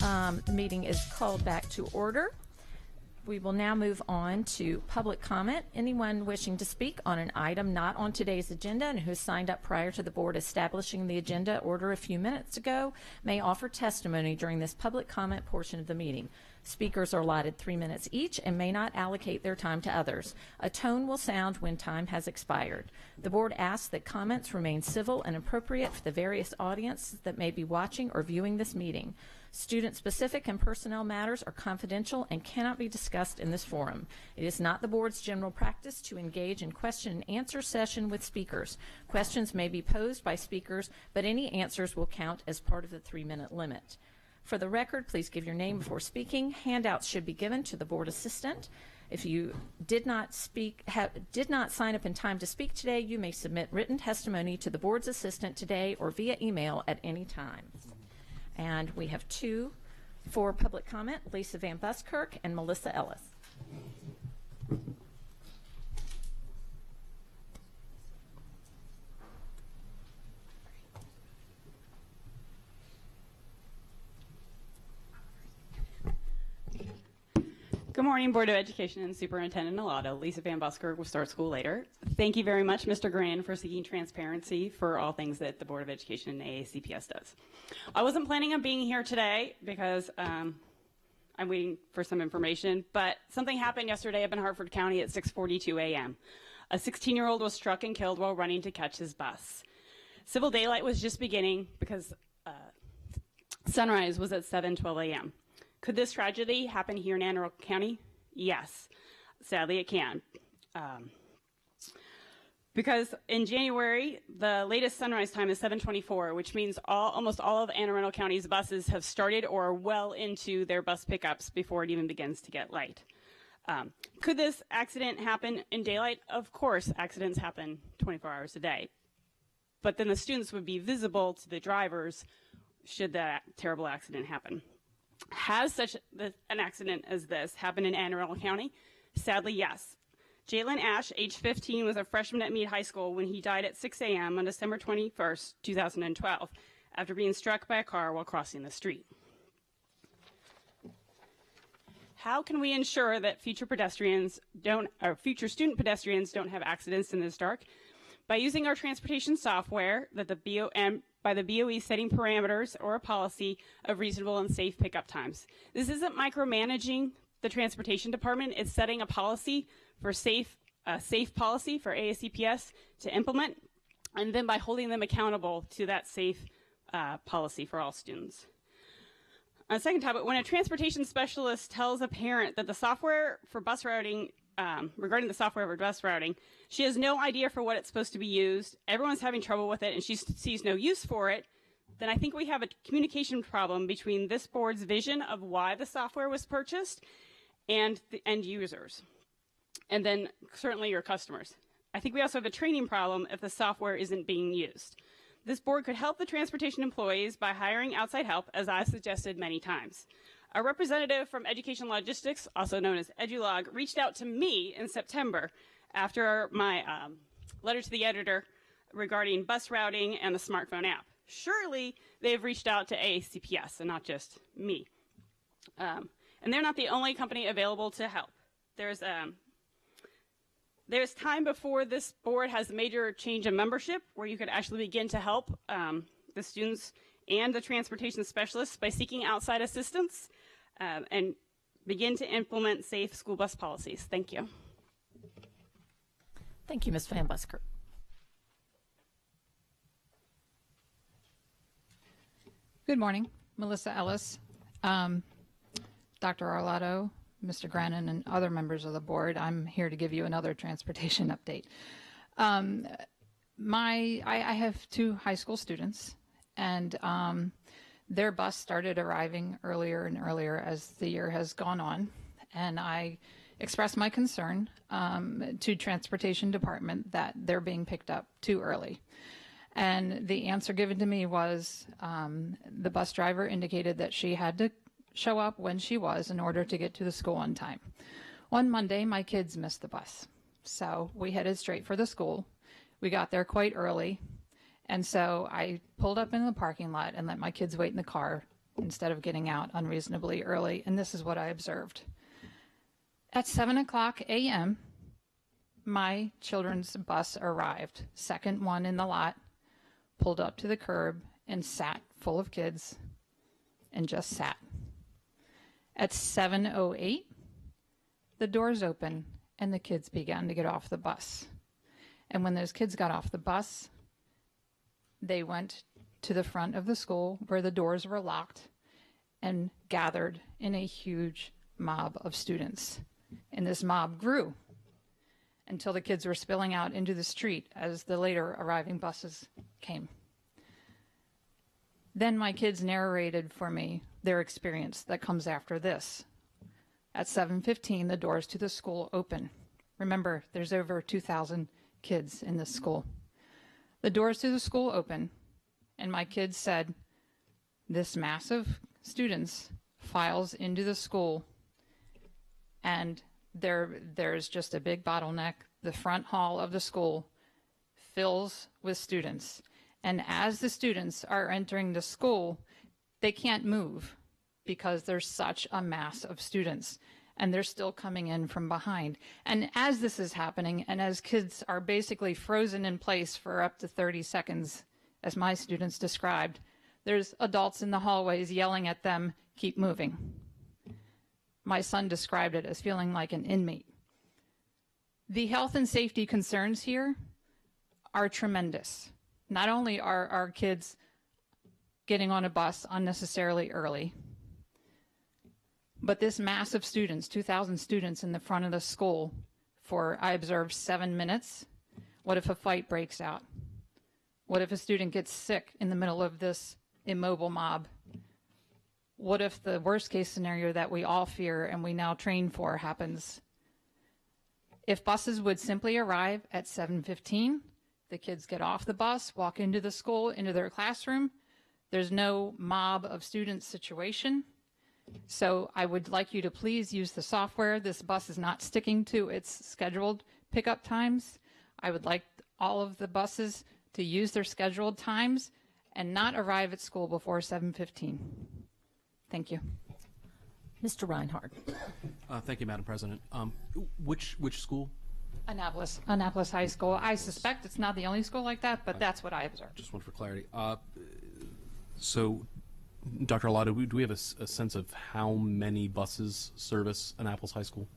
The meeting is called back to order. We will now move on to public comment. Anyone wishing to speak on an item not on today's agenda and who signed up prior to the board establishing the agenda order a few minutes ago may offer testimony during this public comment portion of the meeting. Speakers are allotted 3 minutes each and may not allocate their time to others. A tone will sound when time has expired. The board asks that comments remain civil and appropriate for the various audiences that may be watching or viewing this meeting. Student-specific and personnel matters are confidential and cannot be discussed in this forum. It is not the board's general practice to engage in question and answer session with speakers. Questions may be posed by speakers, but any answers will count as part of the 3-minute limit. For the record, please give your name before speaking. Handouts should be given to the board assistant. If you did not sign up in time to speak today, you may submit written testimony to the board's assistant today or via email at any time. And we have two for public comment, Lisa Van Buskirk and Melissa Ellis. Good morning, Board of Education and Superintendent Nalato. Lisa Van Buskirk will start school later. Thank you very much, Mr. Grannon, for seeking transparency for all things that the Board of Education and AACPS does. I wasn't planning on being here today because I'm waiting for some information, but something happened yesterday up in Hartford County at 6:42 a.m. A 16-year-old was struck and killed while running to catch his bus. Civil daylight was just beginning because sunrise was at 7:12 a.m. Could this tragedy happen here in Anne Arundel County? Yes, sadly it can. Because in January, the latest sunrise time is 7:24, which means almost all of Anne Arundel County's buses have started or are well into their bus pickups before it even begins to get light. Could this accident happen in daylight? Of course, accidents happen 24 hours a day. But then the students would be visible to the drivers should that terrible accident happen. Has such an accident as this happened in Anne Arundel County? Sadly, yes. Jalen Ash, age 15, was a freshman at Meade High School when he died at 6 a.m. on December 21st, 2012, after being struck by a car while crossing the street. How can we ensure that future student pedestrians don't have accidents in this dark? By using our transportation software that by the BOE setting parameters or a policy of reasonable and safe pickup times. This isn't micromanaging the transportation department, it's setting a policy for safe policy for AACPS to implement, and then by holding them accountable to that safe policy for all students. On the second topic, when a transportation specialist tells a parent that the software for bus routing regarding the software for bus routing, she has no idea for what it's supposed to be used, everyone's having trouble with it, and she sees no use for it, then I think we have a communication problem between this board's vision of why the software was purchased and the end users, and then certainly your customers. I think we also have a training problem if the software isn't being used. This board could help the transportation employees by hiring outside help, as I've suggested many times. A representative from Education Logistics, also known as EduLog, reached out to me in September after my letter to the editor regarding bus routing and the smartphone app. Surely they've reached out to AACPS and not just me. And they're not the only company available to help. There's time before this board has a major change in membership where you could actually begin to help the students and the transportation specialists by seeking outside assistance and begin to implement safe school bus policies. Thank you. Thank you, Ms. Van Buskirk. Good morning, Melissa Ellis, Dr. Arlato, Mr. Grannon, and other members of the board. I'm here to give you another transportation update. I have two high school students, and their bus started arriving earlier and earlier as the year has gone on, and I expressed my concern to Transportation Department that they're being picked up too early. And the answer given to me was the bus driver indicated that she had to show up when she was in order to get to the school on time. On Monday, my kids missed the bus, so we headed straight for the school. We got there quite early. And so I pulled up in the parking lot and let my kids wait in the car instead of getting out unreasonably early, and this is what I observed. At 7:00 a.m., my children's bus arrived, second one in the lot, pulled up to the curb and sat full of kids and just sat. At 7:08, the doors open and the kids began to get off the bus. And when those kids got off the bus, they went to the front of the school where the doors were locked and gathered in a huge mob of students. And this mob grew until the kids were spilling out into the street as the later arriving buses came. Then my kids narrated for me their experience that comes after this. At 7:15, the doors to the school open. Remember, there's over 2,000 kids in this school. The doors to the school open, and my kids said, this mass of students files into the school, and there's just a big bottleneck. The front hall of the school fills with students. And as the students are entering the school, they can't move because there's such a mass of students, and they're still coming in from behind. And as this is happening, and as kids are basically frozen in place for up to 30 seconds, as my students described, there's adults in the hallways yelling at them, keep moving. My son described it as feeling like an inmate. The health and safety concerns here are tremendous. Not only are our kids getting on a bus unnecessarily early, but this mass of students, 2,000 students in the front of the school for, I observed, 7 minutes. What if a fight breaks out? What if a student gets sick in the middle of this immobile mob? What if the worst case scenario that we all fear and we now train for happens? If buses would simply arrive at 7:15, the kids get off the bus, walk into the school, into their classroom. There's no mob of students situation. So I would like you to please use the software. This bus is not sticking to its scheduled pickup times. I would like all of the buses to use their scheduled times and not arrive at school before 7:15. Thank you. Mr. Reinhardt. Thank you, Madam President. Which school? Annapolis High School. I suspect it's not the only school like that, but that's what I observed. Just one for clarity. So, Dr. Arlotto, do we have a sense of how many buses service Annapolis High School?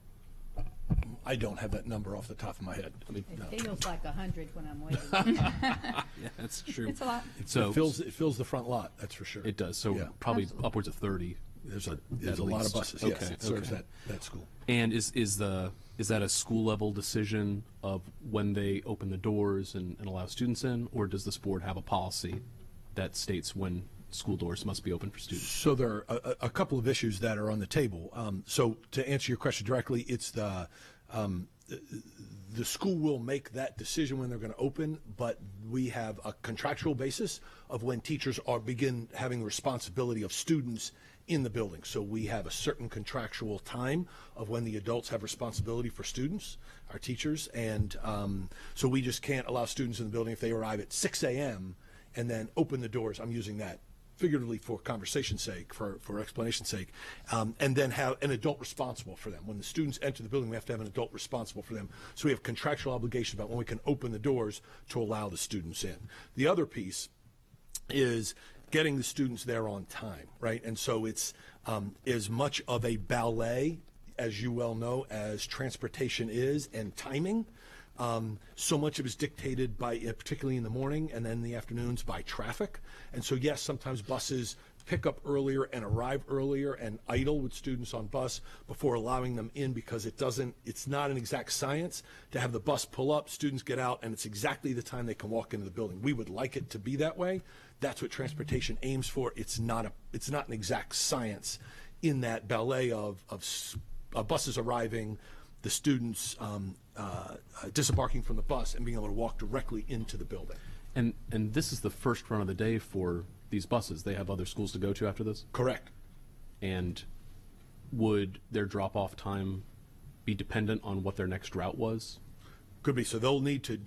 I don't have that number off the top of my head. It feels like 100 when I'm waiting. Yeah, that's true. It's a lot. So it fills the front lot, that's for sure. It does. So yeah. Probably upwards of 30. There's a lot of buses. Yes, it serves that school. And is that a school level decision of when they open the doors and allow students in, or does this board have a policy that states when school doors must be open for students? So there are a couple of issues that are on the table. So to answer your question directly, it's the school will make that decision when they're going to open, but we have a contractual basis of when teachers begin having the responsibility of students in the building. So we have a certain contractual time of when the adults have responsibility for students, our teachers, and so we just can't allow students in the building if they arrive at 6 a.m. and then open the doors. I'm using that figuratively for conversation's sake, for explanation's sake, and then have an adult responsible for them. When the students enter the building, we have to have an adult responsible for them. So we have contractual obligation about when we can open the doors to allow the students in. The other piece is getting the students there on time, right? And so it's as much of a ballet, as you well know, as transportation is, and timing. So much of it is dictated by, particularly in the morning and then in the afternoons, by traffic. And so yes, sometimes buses pick up earlier and arrive earlier and idle with students on bus before allowing them in, because it's not an exact science to have the bus pull up, students get out, and it's exactly the time they can walk into the building. We would like it to be that way. That's what transportation aims for. It's not an exact science in that ballet of buses arriving, the students disembarking from the bus and being able to walk directly into the building. And this is the first run of the day for these buses. They have other schools to go to after this? Correct. And would their drop-off time be dependent on what their next route was? Could be. So they'll need to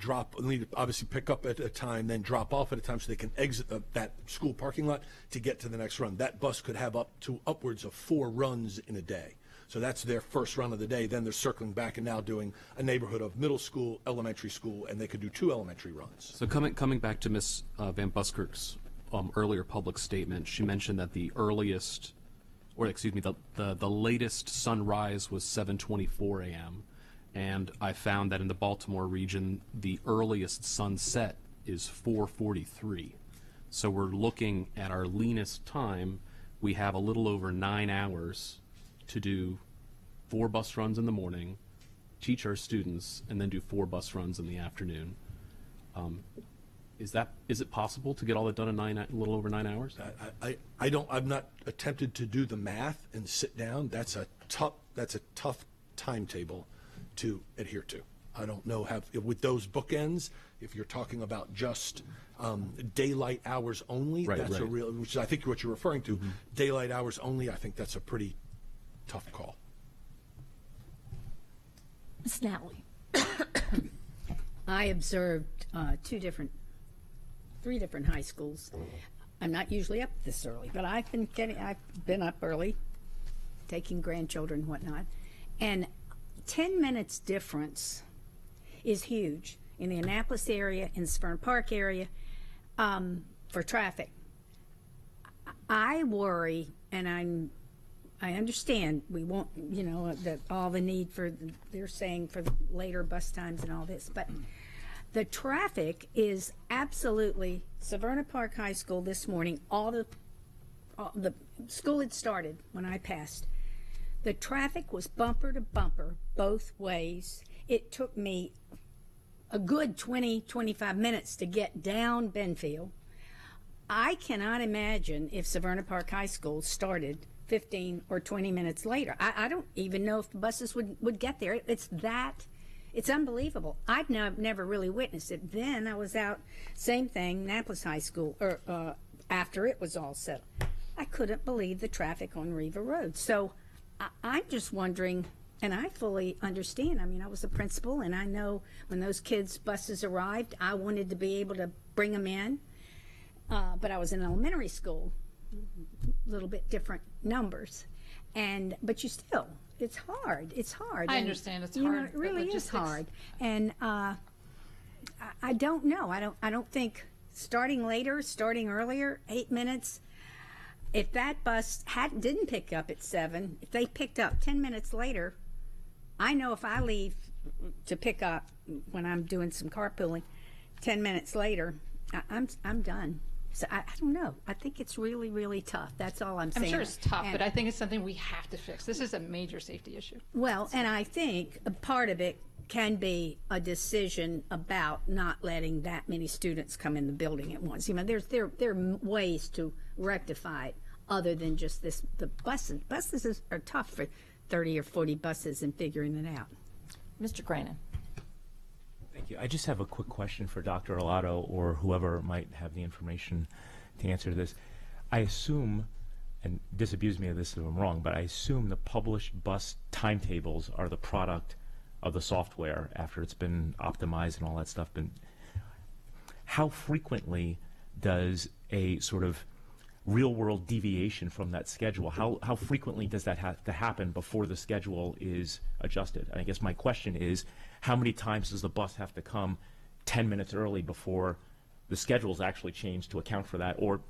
obviously pick up at a time, then drop off at a time so they can exit that school parking lot to get to the next run. That bus could have upwards of 4 runs in a day. So that's their first run of the day. Then they're circling back and now doing a neighborhood of middle school, elementary school, and they could do 2 elementary runs. So coming back to Ms. Van Buskirk's earlier public statement, she mentioned that the latest sunrise was 7:24 a.m. And I found that in the Baltimore region, the earliest sunset is 4:43. So we're looking at our leanest time. We have a little over 9 hours to do 4 bus runs in the morning, teach our students, and then do 4 bus runs in the afternoon. Is it possible to get all that done in a little over 9 hours? I've not attempted to do the math and sit down. That's a tough timetable to adhere to. I don't know with those bookends, if you're talking about just daylight hours only, that's a real, which is I think what you're referring to, daylight hours only, I think that's a pretty tough call. Ms. Natalie. I observed 3 different high schools. I'm not usually up this early, but I've been up early, taking grandchildren and whatnot, and 10 minutes difference is huge in the Annapolis area, in the Severna Park area, for traffic. I worry, and I understand we won't, that all the need they're saying for later bus times and all this, but the traffic is absolutely, Severna Park High School this morning, all the school had started when I passed. The traffic was bumper to bumper both ways. It took me a good 20-25 minutes to get down Benfield. I cannot imagine if Severna Park High School started 15 or 20 minutes later. I don't even know if the buses would get there. It's unbelievable. I've never really witnessed it. Then I was out, same thing, Annapolis High School, or after it was all settled. I couldn't believe the traffic on Riva Road. So I'm just wondering, and I fully understand. I mean, I was a principal, and I know when those kids' buses arrived, I wanted to be able to bring them in. But I was in elementary school, a little bit different numbers. But you still, it's hard. It's hard. I understand it's hard. hard. It really is hard. And I don't know. I don't think starting later, starting earlier, 8 minutes. If that bus didn't pick up at 7, if they picked up 10 minutes later, I know if I leave to pick up when I'm doing some carpooling, 10 minutes later, I'm done. So I don't know. I think it's really, really tough. That's all I'm saying. I'm sure it's tough, but I think it's something we have to fix. This is a major safety issue. Well, and I think a part of it can be a decision about not letting that many students come in the building at once. There are ways to rectify it other than just this. The buses are tough for 30 or 40 buses and figuring it out. Mr. Grannon. Thank you. I just have a quick question for Dr. Alato or whoever might have the information to answer this. I assume, and disabuse me of this if I'm wrong, but I assume the published bus timetables are the product of the software after it's been optimized and all that stuff. How frequently does a sort of real-world deviation from that schedule, how frequently does that have to happen before the schedule is adjusted? And I guess my question is, how many times does the bus have to come 10 minutes early before the schedule is actually changed to account for that? Or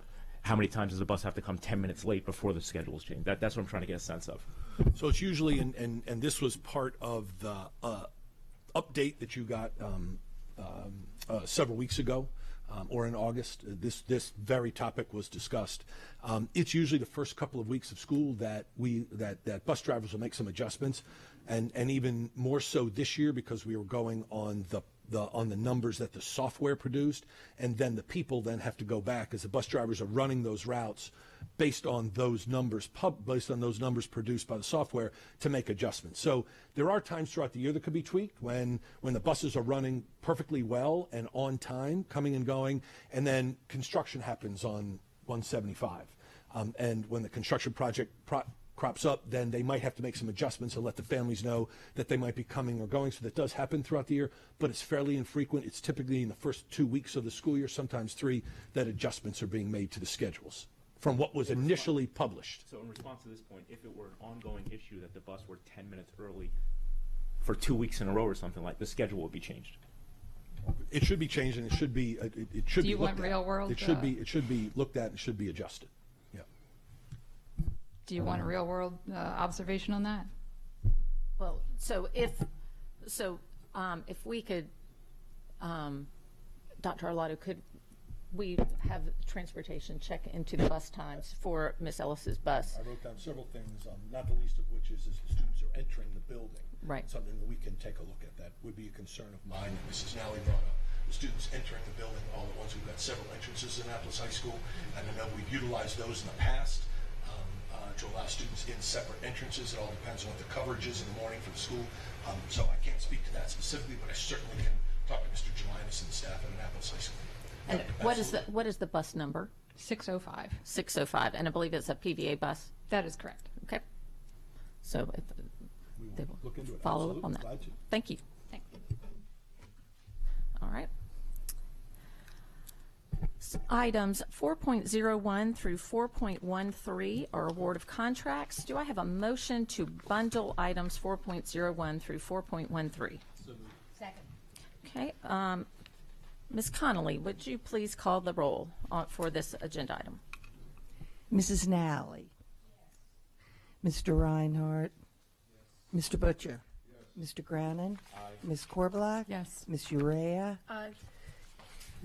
how many times does the bus have to come 10 minutes late before the schedule is changed? That's what I'm trying to get a sense of. So it's usually, and this was part of the update that you got several weeks ago, or in August, this very topic was discussed. It's usually the first couple of weeks of school that bus drivers will make some adjustments, and even more so this year because we were going on the numbers that the software produced, and then the people then have to go back as the bus drivers are running those routes based on those numbers produced by the software to make adjustments. So there are times throughout the year that could be tweaked when the buses are running perfectly well and on time, coming and going, and then construction happens on 175. And when the construction project crops up, then they might have to make some adjustments and let the families know that they might be coming or going. So that does happen throughout the year, but it's fairly infrequent. It's typically in the first 2 weeks of the school year, sometimes 3, that adjustments are being made to the schedules from what was initially published. So in response to this point, if it were an ongoing issue that the bus were 10 minutes early for 2 weeks in a row or something, like, the schedule would be changed. It should be changed, and it should be it should Do be you looked want at. real world, It should be looked at and should be adjusted. Yeah. Do you want a real world observation on that? Well, so if we could, Dr. Arlotto, could we have transportation check into the bus times for Miss Ellis's bus? I wrote down several things, not the least of which is the students are entering the building. Right. Something that we can take a look at. That would be a concern of mine. Mrs. Nally brought up the students entering the building all at once. We've got several entrances in Annapolis High School, and I know we've utilized those in the past to allow students in separate entrances. It all depends on what the coverage is in the morning for the school. So I can't speak to that specifically, but I certainly can talk to Mr. Gelinas and staff at Annapolis High School. And what is the bus number? 605. 605, and I believe it's a PVA bus. That is correct. Okay. So if they will look into it. Follow up on that. Glad to. Thank you. All right. Items 4.01 through 4.13 are award of contracts. Do I have a motion to bundle items 4.01 through 4.13? Second. Okay. Ms. Connolly, would you please call the roll for this agenda item? Mrs. Nally. Mr. Reinhardt. Mr. Butcher. Mr. Grannon. Ms. Korbelak. Yes. Ms. Urea. Aye.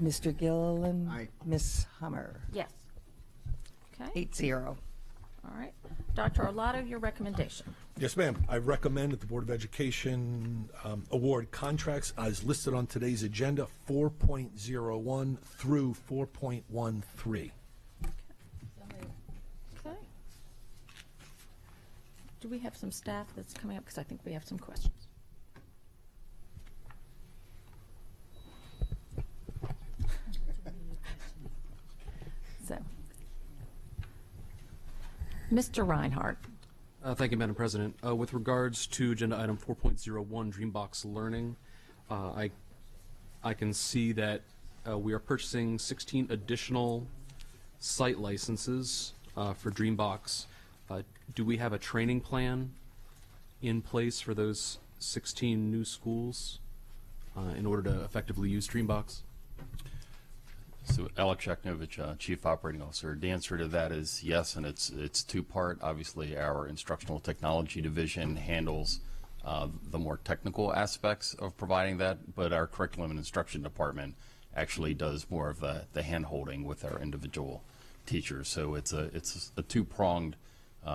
Mr. Gilliland. Aye. Ms. Hummer. Yes. Okay. 8-0. All right. Dr. Arlotto, your recommendation. Yes, ma'am. I recommend that the Board of Education award contracts as listed on today's agenda, 4.01 through 4.13. Okay. Do we have some staff that's coming up? Because I think we have some questions. So, Mr. Reinhardt. Thank you, Madam President. With regards to agenda item 4.01, Dreambox Learning, I can see that we are purchasing 16 additional site licenses for Dreambox. Do we have a training plan in place for those 16 new schools in order to effectively use Dreambox? So Alex Sheknovich, Chief Operating Officer. The answer to that is yes, and it's two-part. Obviously, our Instructional Technology Division handles the more technical aspects of providing that, but our Curriculum and Instruction Department actually does more of the hand-holding with our individual teachers. So it's a two-pronged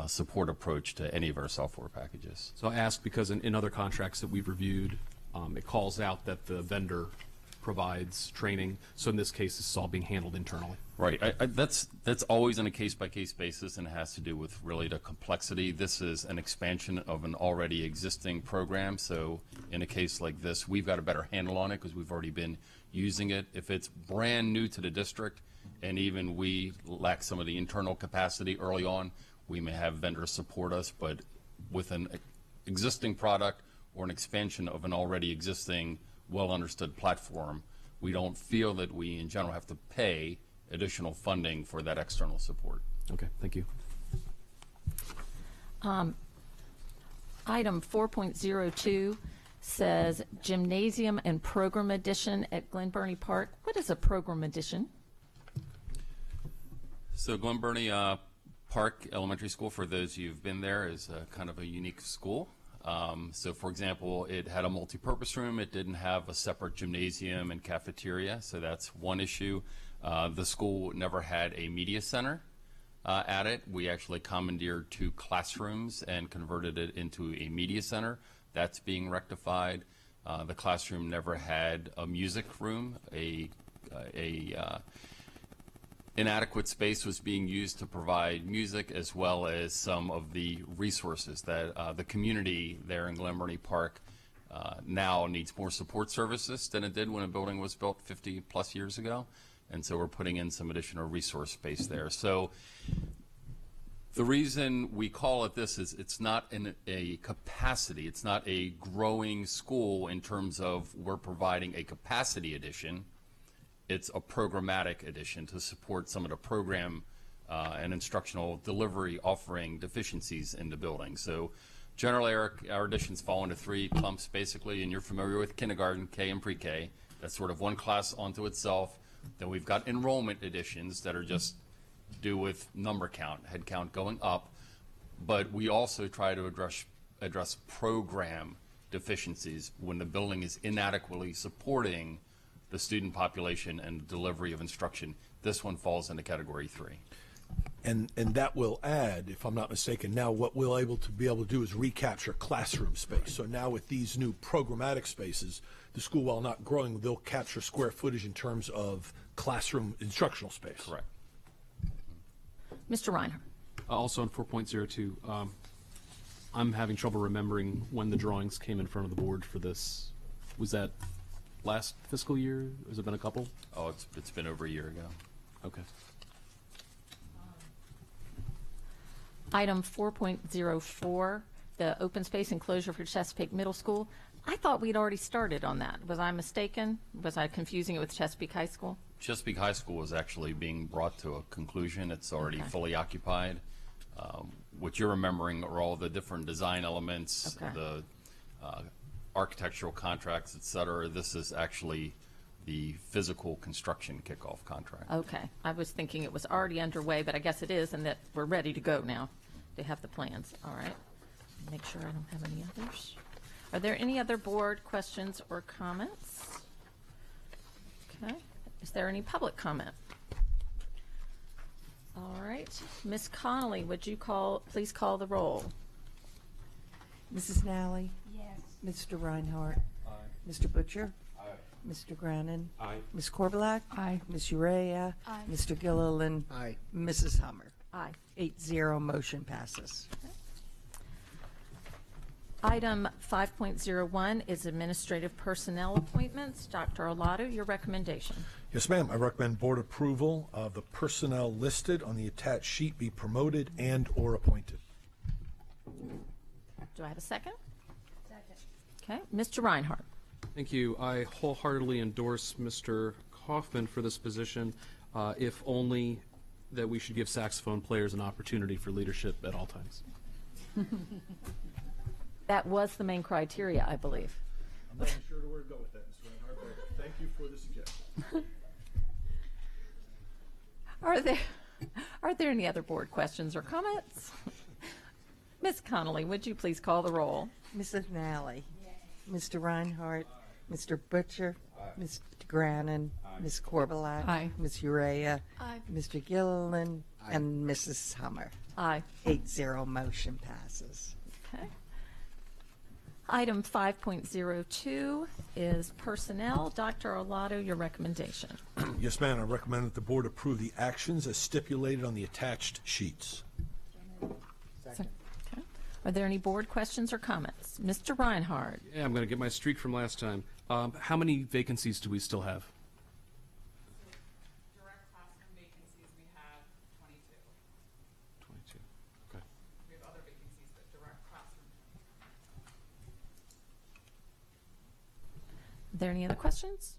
support approach to any of our software packages. So I ask because in other contracts that we've reviewed, it calls out that the vendor provides training. So in this case, this is all being handled internally. Right. That's always on a case-by-case basis, and it has to do with really the complexity. This is an expansion of an already existing program. So in a case like this, we've got a better handle on it because we've already been using it. If it's brand new to the district, and even we lack some of the internal capacity early on, we may have vendors support us. But with an existing product or an expansion of an already existing well-understood platform, we don't feel that we in general have to pay additional funding for that external support. Okay, thank you. Item 4.02 says Gymnasium and Program Edition at Glen Burnie Park. What is a Program Edition? So Glen Burnie Park Elementary School, for those of you who've been there, is kind of a unique school. So, for example, it had a multi-purpose room. It didn't have a separate gymnasium and cafeteria, so that's one issue. The school never had a media center at it. We actually commandeered 2 classrooms and converted it into a media center. That's being rectified. The classroom never had a music room. Inadequate space was being used to provide music as well as some of the resources that the community there in Glen Burnie Park now needs more support services than it did when a building was built 50 plus years ago. And so we're putting in some additional resource space there. So The reason we call it this is it's not in a capacity. It's not a growing school in terms of we're providing a capacity addition. It's a programmatic addition to support some of the program and instructional delivery offering deficiencies in the building. So generally our additions fall into 3 clumps basically, and you're familiar with kindergarten, K, and pre-K. That's sort of one class onto itself. Then we've got enrollment additions that are just do with number count, head count going up, but we also try to address program deficiencies when the building is inadequately supporting the student population and delivery of instruction. This one falls into category 3. And that will add, if I'm not mistaken, now what we'll be able to do is recapture classroom space. So now with these new programmatic spaces, the school, while not growing, they'll capture square footage in terms of classroom instructional space. Correct. Mr. Reinhardt. Also on 4.02, I'm having trouble remembering when the drawings came in front of the board for this. Was that last fiscal year? Has it been a couple? Oh, it's been over a year ago. Okay. Item 4.04, the open space enclosure for Chesapeake Middle School. I thought we'd already started on that. Was I mistaken? Was I confusing it with Chesapeake High School? Chesapeake High School is actually being brought to a conclusion. It's already fully occupied. What you're remembering are all the different design elements, the architectural contracts, et cetera. This is actually the physical construction kickoff contract. Okay. I was thinking it was already underway, but I guess it is, and that we're ready to go now. They have the plans. All right. Make sure I don't have any others. Are there any other board questions or comments? Okay. Is there any public comment? All right. Ms. Connolly, would you please call the roll? Mrs. Nally? Yes. Mr. Reinhardt? Aye. Mr. Butcher? Aye. Mr. Grannon? Aye. Ms. Korbelak? Aye. Ms. Urea? Aye. Mr. Gilliland? Aye. Mrs. Hummer? Aye. 8-0, motion passes. Item 5.01 is administrative personnel appointments. Dr. Olato, your recommendation. Yes, ma'am. I recommend board approval of the personnel listed on the attached sheet be promoted and or appointed. Do I have a second? Second. Okay. Mr. Reinhardt. Thank you. I wholeheartedly endorse Mr. Kaufman for this position, if only that we should give saxophone players an opportunity for leadership at all times. That was the main criteria, I believe. I'm not sure where to go with that, Mr. Reinhardt, but thank you for the suggestion. Are there any other board questions or comments? Ms. Connolly, would you please call the roll? Mrs. Nally? Mr. Reinhardt? Mr. Butcher? Mr. Grannon? Ms. Korbelak? Aye. Ms. Urea? Aye. Mr. Gilliland? And Mrs. Hummer? Aye. 8-0, motion passes. Okay. Item 5.02 is personnel. Dr. Olato, your recommendation. Yes, ma'am. I recommend that the board approve the actions as stipulated on the attached sheets. Okay. Are there any board questions or comments? Mr. Reinhardt. Yeah, I'm going to get my streak from last time. How many vacancies do we still have? Direct classroom vacancies, we have 22. 22. Okay. We have other vacancies, but direct classroom. Are there any other questions?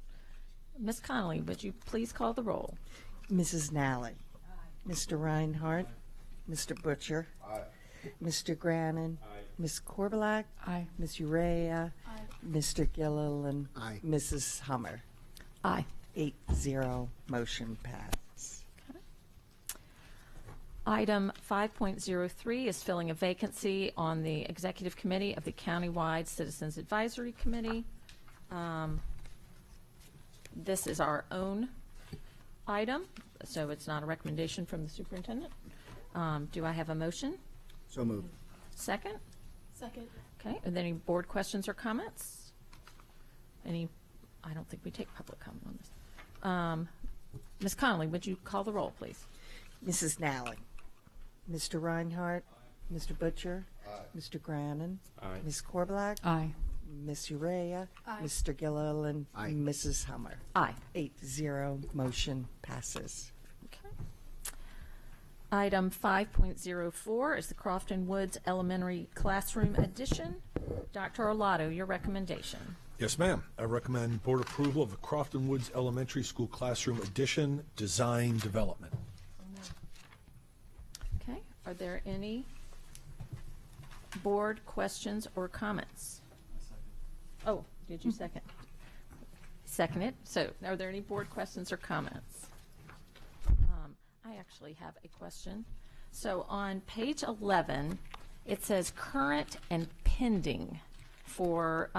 Ms. Connolly, would you please call the roll? Mrs. Nally? Mr. Reinhardt? Mr. Butcher? Mr. Grannon? Ms. Korbelak? Aye. Ms. Urea? Mr. Gilliland? Aye. Mrs. Hummer? Aye. 8-0, motion passed. Item 5.03 is filling a vacancy on the Executive Committee of the Countywide Citizens Advisory Committee. This is our own item, so it's not a recommendation from the superintendent. Do I have a motion? So moved. Second? Second. Okay. Are there any board questions or comments? I don't think we take public comment on this. Ms. Connolly, would you call the roll, please? Mrs. Nally? Mr. Reinhardt? Mr. Butcher? Mr. Grannon? Ms. Korbelak? Aye. Ms. Urea? Aye. Mr. Gilliland? Aye. Mrs. Hummer? Aye. 8-0, motion passes. Okay. Item 5.04 is the Crofton Woods Elementary Classroom Addition. Dr. Arlotto, your recommendation. Yes, ma'am. I recommend board approval of the Crofton Woods Elementary School Classroom Addition Design Development. Okay. Are there any board questions or comments? Oh, did you second? Second it. So are there any board questions or comments? I actually have a question. So on page 11, it says current and pending for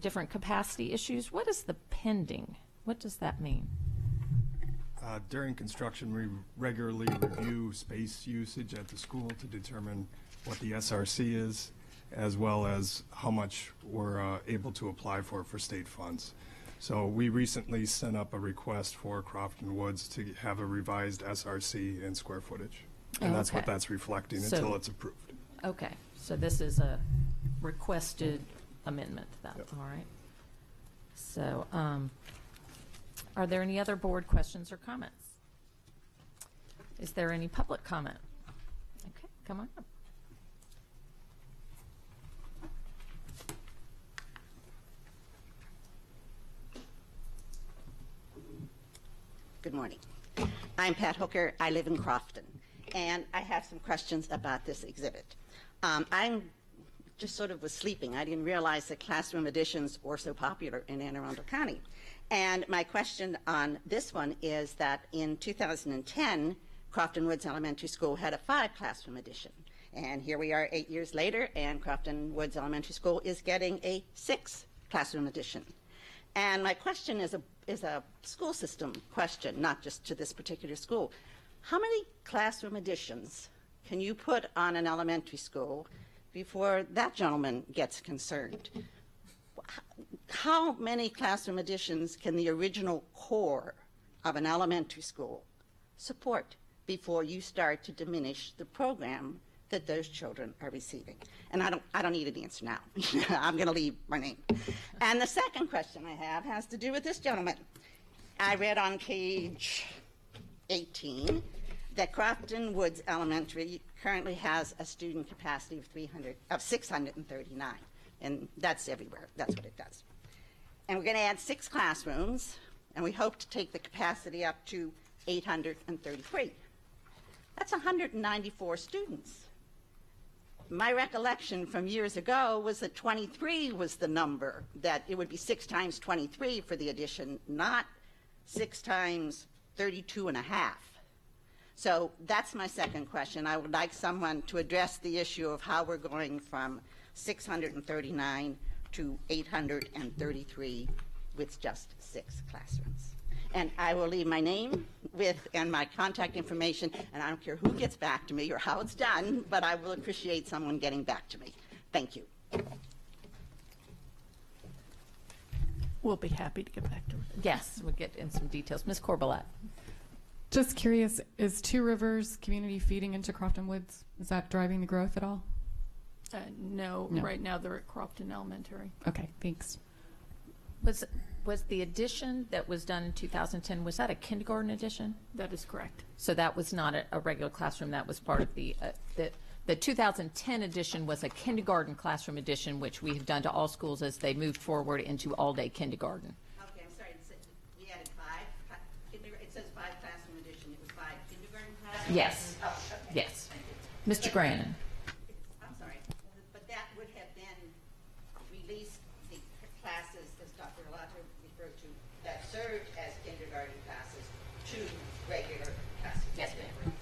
different capacity issues. What is the pending? What does that mean? During construction, we regularly review space usage at the school to determine what the SRC is, as well as how much we're able to apply for state funds. So we recently sent up a request for Crofton Woods to have a revised SRC and square footage. And that's what that's reflecting until it's approved. Okay, so this is a requested amendment to that. Yep. All right. So are there any other board questions or comments? Is there any public comment? Okay, come on up. Good morning. I'm Pat Hooker. I live in Crofton, and I have some questions about this exhibit. I'm just sort of was sleeping. I didn't realize that classroom additions were so popular in Anne Arundel County. And my question on this one is that in 2010, Crofton Woods Elementary School had a 5-classroom addition. And here we are 8 years later, and Crofton Woods Elementary School is getting a 6-classroom addition. And my question is a school system question, not just to this particular school. How many classroom additions can you put on an elementary school before that gentleman gets concerned? How many classroom additions can the original core of an elementary school support before you start to diminish the program that those children are receiving? And I don't need an answer now. I'm going to leave my name. And the second question I have has to do with this gentleman. I read on page 18 that Crofton Woods Elementary currently has a student capacity of 639, and that's everywhere. That's what it does. And we're going to add 6 classrooms, and we hope to take the capacity up to 833. That's 194 students. My recollection from years ago was that 23 was the number, that it would be 6 times 23 for the addition, not 6 times 32 and a half. So that's my second question. I would like someone to address the issue of how we're going from 639 to 833 with just 6 classrooms. And I will leave my name and my contact information, and I don't care who gets back to me or how it's done, but I will appreciate someone getting back to me. Thank you. We'll be happy to get back to her. Yes, we'll get in some details. Ms. Corbalette. Just curious, is Two Rivers community feeding into Crofton Woods? Is that driving the growth at all? No, right now they're at Crofton Elementary. Okay, thanks. Was the addition that was done in 2010, was that a kindergarten addition? That is correct. So that was not a regular classroom, that was part of the 2010 edition was a kindergarten classroom addition, which we have done to all schools as they moved forward into all-day kindergarten. Okay, I'm sorry, we added 5, it says 5 classroom addition, it was 5 kindergarten classes? Yes, oh, okay. yes. Mr. Grannon. I'm sorry, but that would have then released the classes, as Dr. Arlotto referred to, that served as kindergarten classes to regular classes. Yes, ma'am.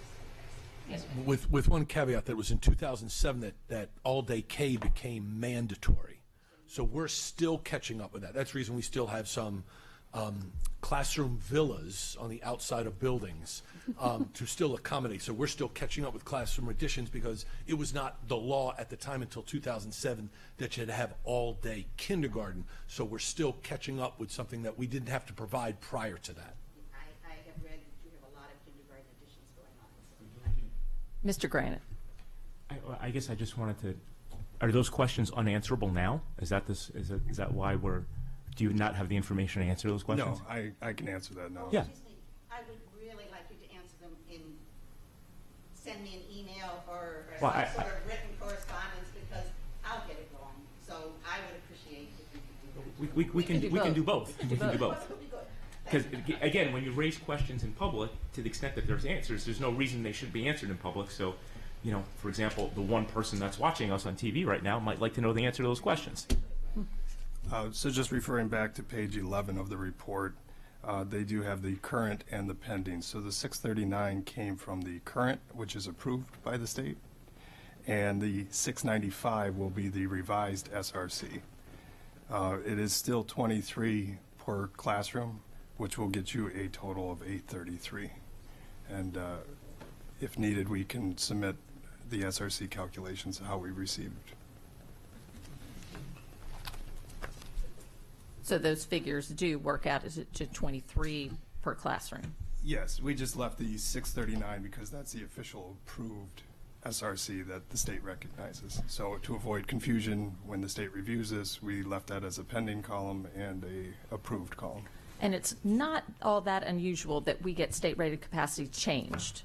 Yes, ma'am. With one caveat, that it was in 2007 that all-day K became mandatory. So we're still catching up with that. That's the reason we still have some classroom villas on the outside of buildings to still accommodate. So we're still catching up with classroom additions because it was not the law at the time until 2007 that you had to have all-day kindergarten. So we're still catching up with something that we didn't have to provide prior to that. I have read that you have a lot of kindergarten additions going on. Mr. Grannon. I guess I just wanted to, are those questions unanswerable now? Is that why do you not have the information to answer those questions? No, I can answer that now. Yeah. I would really like you to answer them in send me an email or Well, some sort of written correspondence, because I'll get it going. So I would appreciate if you could do that. We can do both. We can do both. That would be good. Because again, when you raise questions in public, to the extent that there's answers, there's no reason they should be answered in public. So, you know, for example, the one person that's watching us on TV right now might like to know the answer to those questions. So just referring back to page 11 of the report, they do have the current and the pending. So the 639 came from the current, which is approved by the state, and the 695 will be the revised SRC. It is still 23 per classroom, which will get you a total of 833. And if needed, we can submit the SRC calculations of how we received. So those figures do work out as to 23 per classroom. Yes, we just left the 639 because that's the official approved SRC that the state recognizes. So to avoid confusion when the state reviews this, we left that as a pending column and a approved column. And it's not all that unusual that we get state-rated capacity changed.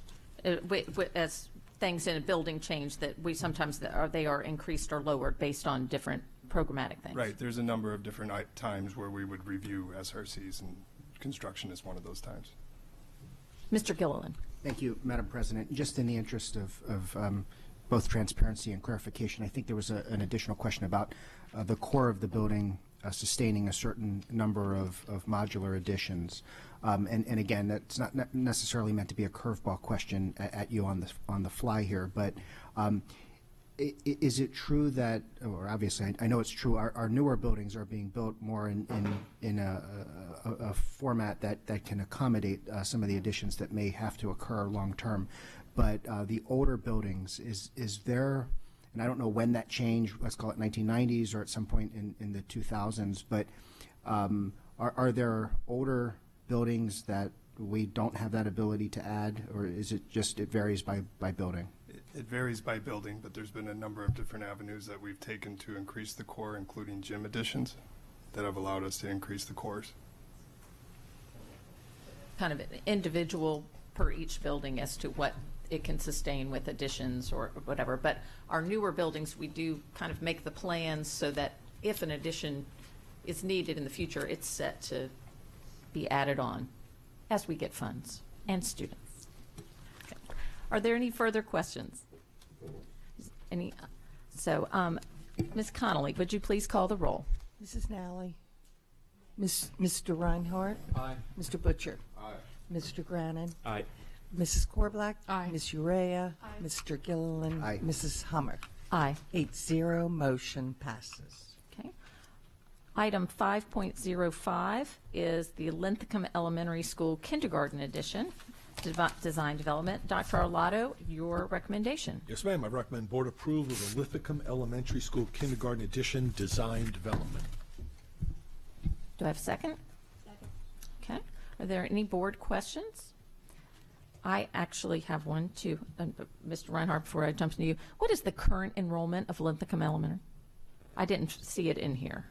As things in a building change, that we sometimes they are increased or lowered based on different programmatic things. Right. There's a number of different times where we would review SRCs, and construction is one of those times. Mr. Gilliland. Thank you, Madam President. Just in the interest of both transparency and clarification, I think there was an additional question about the core of the building sustaining a certain number of modular additions. And again, that's not necessarily meant to be a curveball question at you on the fly here, but is it true that, or obviously I know it's true, our newer buildings are being built more in a format that can accommodate some of the additions that may have to occur long term, but the older buildings, is there, and I don't know when that changed, let's call it 1990s or at some point in the 2000s, but are there older buildings that we don't have that ability to add, or is it just it varies by building? It varies by building, but there's been a number of different avenues that we've taken to increase the core, including gym additions, that have allowed us to increase the cores. Kind of individual per each building as to what it can sustain with additions or whatever. But our newer buildings, we do kind of make the plans so that if an addition is needed in the future, it's set to be added on as we get funds and students. Are there any further questions? Any? So, Ms. Connolly, would you please call the roll? Mrs. Nally. Mr. Reinhardt. Aye. Mr. Butcher. Aye. Mr. Grannon. Aye. Mrs. Korblack. Aye. Ms. Urea. Aye. Mr. Gilliland. Aye. Mrs. Hummer. Aye. 8-0, motion passes. Okay. Item 5.05 is the Linthicum Elementary School Kindergarten Edition. Design development. Dr. Arlotto, your recommendation. Yes, ma'am. I recommend board approval of the Linthicum Elementary School Kindergarten Edition design development. Do I have a second? Second. Okay. Are there any board questions? I actually have one too. Mr. Reinhardt, before I jump into you, what is the current enrollment of Linthicum Elementary? I didn't see it in here.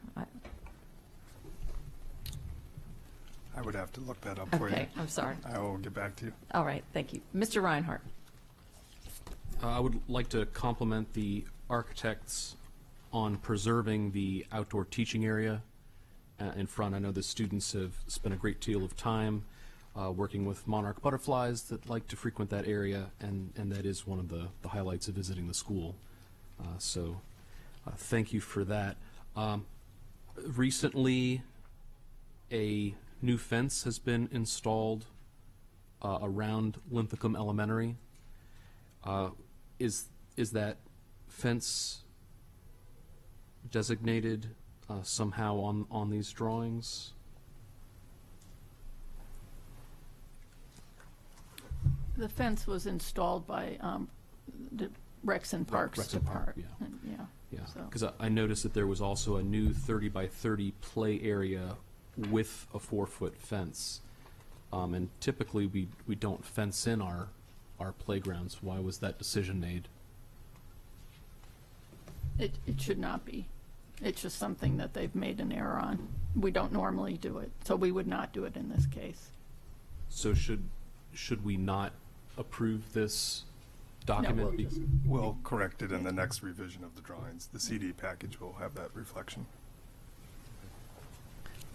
I would have to look that up for you. Okay, I'm sorry. I will get back to you. All right, thank you. Mr. Reinhardt. I would like to compliment the architects on preserving the outdoor teaching area in front. I know the students have spent a great deal of time working with monarch butterflies that like to frequent that area, and that is one of the highlights of visiting the school. So thank you for that. Recently, a new fence has been installed around Linthicum Elementary. Is that fence designated somehow on these drawings? The fence was installed by the Recs and Parks Department. Yeah, So. because I noticed that there was also a new 30 by 30 play area with a 4-foot fence, and typically we don't fence in our playgrounds. Why was that decision made? It should not be. It's just something that they've made an error on. We don't normally do it, so we would not do it in this case. So should we not approve this document be? We'll correct it in the next revision of the drawings. The CD package will have that reflection.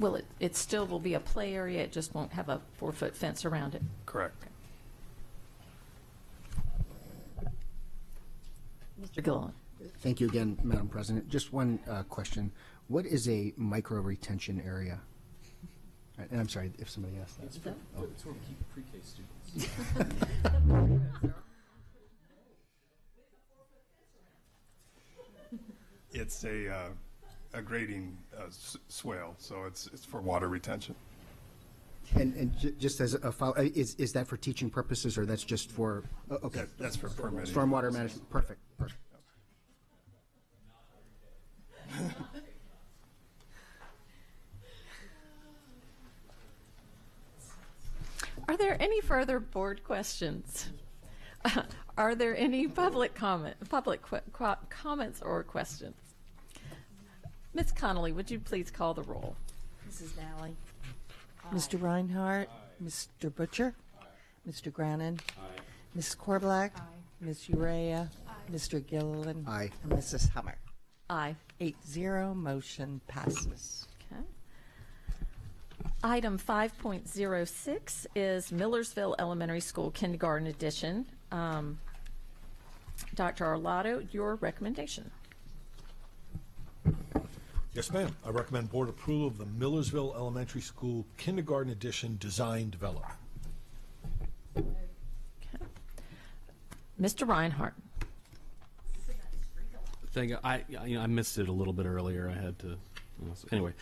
Well, it still will be a play area, it just won't have a 4-foot fence around it. Correct. Mr. Gulley. Thank you again, Madam President. Just one question. What is a micro retention area? And I'm sorry if somebody asked that. It's for keep pre-K students. It's a grading swale, so it's for water retention. And just as a follow, is that for teaching purposes, or that's just for? Okay, that's for permitting. Stormwater management. Perfect. Perfect. Are there any further board questions? Are there any public comments or questions? Ms. Connolly, would you please call the roll? Mrs. Nally. Mr. Reinhardt. Mr. Butcher. Mr. Grannon. Mrs. Korblack. Ms. Urea. Mr. Gilliland. Aye. And Mrs. Hummer. Aye. 8-0, motion passes. Okay. Item 5.06 is Millersville Elementary School Kindergarten Edition. Dr. Arlotto, your recommendation. Yes, ma'am. I recommend board approval of the Millersville Elementary School Kindergarten Edition design development. Okay. Mr. Reinhardt. I missed it a little bit earlier. I had to. So anyway,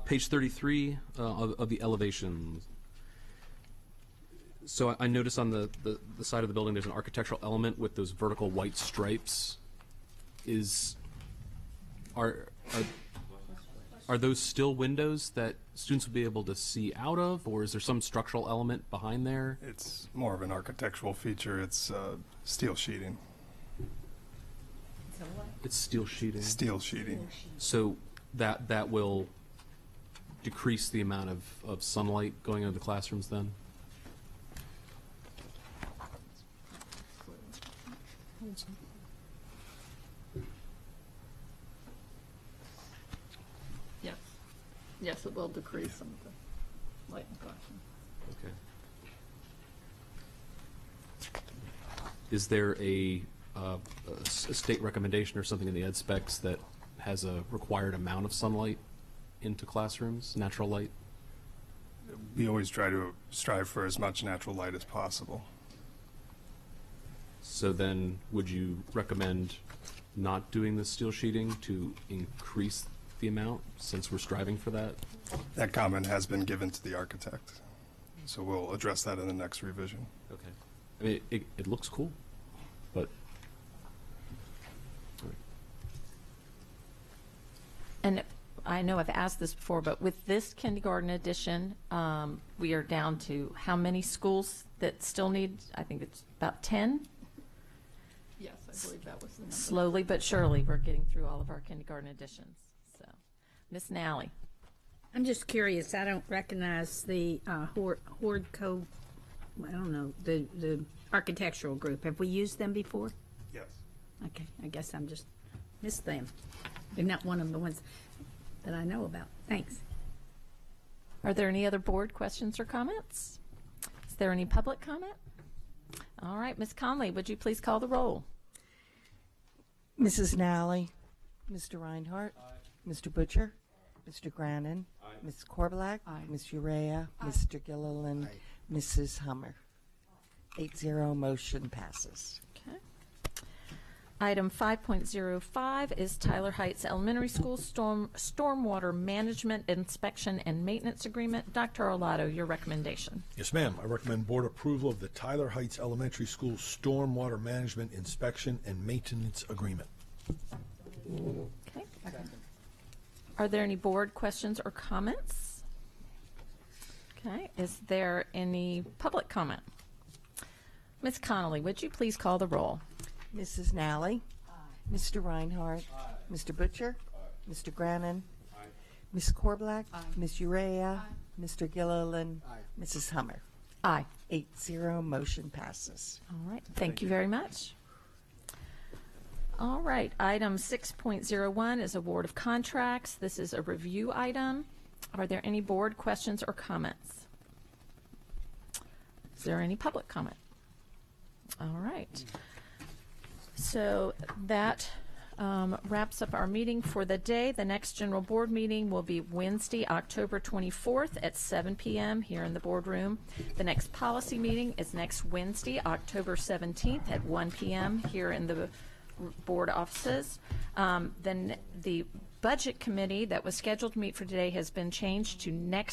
page 33 of the elevations. So I noticed on the side of the building there's an architectural element with those vertical white stripes. Are those still windows that students will be able to see out of, or is there some structural element behind there? It's more of an architectural feature. It's steel sheeting. It's steel sheeting. Steel sheeting. So that will decrease the amount of sunlight going into the classrooms then? Yes. Yes, it will decrease some of the light in the classroom. Okay. Is there a state recommendation or something in the ed specs that has a required amount of sunlight into classrooms, natural light? We always try to strive for as much natural light as possible. So then would you recommend not doing the steel sheeting to increase the amount, since we're striving for that? That comment has been given to the architect, so we'll address that in the next revision. Okay. I mean, it looks cool, but... And I know I've asked this before, but with this kindergarten edition, we are down to how many schools that still need, I think it's about 10? Yes, I believe that was the number. Slowly but surely, we're getting through all of our kindergarten editions. So, Ms. Nally. I'm just curious. I don't recognize the Horde Co. I don't know the architectural group. Have we used them before? Yes. Okay, I guess I'm just missed them. They're not one of the ones that I know about. Thanks. Are there any other board questions or comments? Is there any public comment? All right, Ms. Conley, would you please call the roll? Mrs. Nally. Mr. Reinhardt. Mr. Butcher. Mr. Grannon. Ms. Korblack. Ms. Urea. Mr. Gilliland. Mrs. Hummer. 8-0, motion passes. Okay. Item 5.05 is Tyler Heights Elementary School Stormwater Management Inspection and Maintenance Agreement. Dr. Arlotto, your recommendation. Yes, ma'am. I recommend board approval of the Tyler Heights Elementary School Stormwater Management Inspection and Maintenance Agreement. Okay. Are there any board questions or comments? Okay. Is there any public comment? Ms. Connolly, would you please call the roll? Mrs. Nally. Mr. Reinhardt. Mr. Butcher. Mr. Grannon. Ms. Korblack. Ms. Urea. Mr. Gilliland. Mrs. Hummer. Aye. 8-0, motion passes. All right. Thank you very much. All right, item 6.01 is award of contracts. This is a review item. Are there any board questions or comments? Is there any public comment? All right. So that wraps up our meeting for the day. The next general board meeting will be Wednesday, October 24th at 7 p.m. here in the boardroom. The next policy meeting is next Wednesday, October 17th at 1 p.m. here in the board offices. Then the budget committee that was scheduled to meet for today has been changed to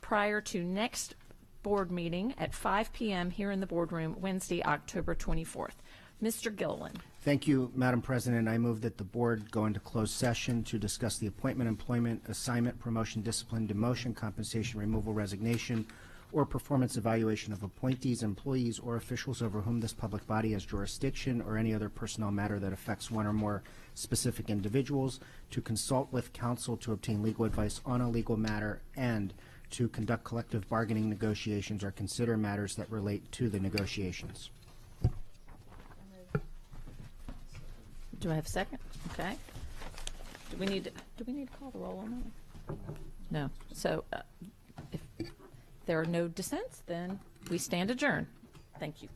prior to next board meeting at 5 p.m. here in the boardroom, Wednesday, October 24th. Mr. Gilliland. Thank you, Madam President. I move that the board go into closed session to discuss the appointment, employment, assignment, promotion, discipline, demotion, compensation, removal, resignation, or performance evaluation of appointees, employees, or officials over whom this public body has jurisdiction, or any other personnel matter that affects one or more specific individuals, to consult with counsel to obtain legal advice on a legal matter, and to conduct collective bargaining negotiations or consider matters that relate to the negotiations. Do I have a second? Okay. Do we need to call the roll on that? No. So if there are no dissents, then we stand adjourned. Thank you.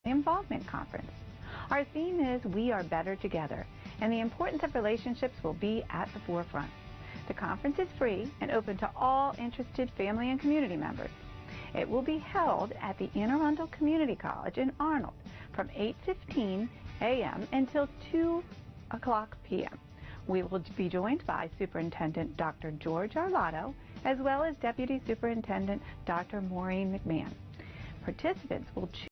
Involvement Conference. Our theme is We Are Better Together, and the importance of relationships will be at the forefront. The conference is free and open to all interested family and community members. It will be held at the Arundel Community College in Arnold from 8:15 a.m. until 2 o'clock p.m. We will be joined by Superintendent Dr. George Arlotto, as well as Deputy Superintendent Dr. Maureen McMahon. Participants will choose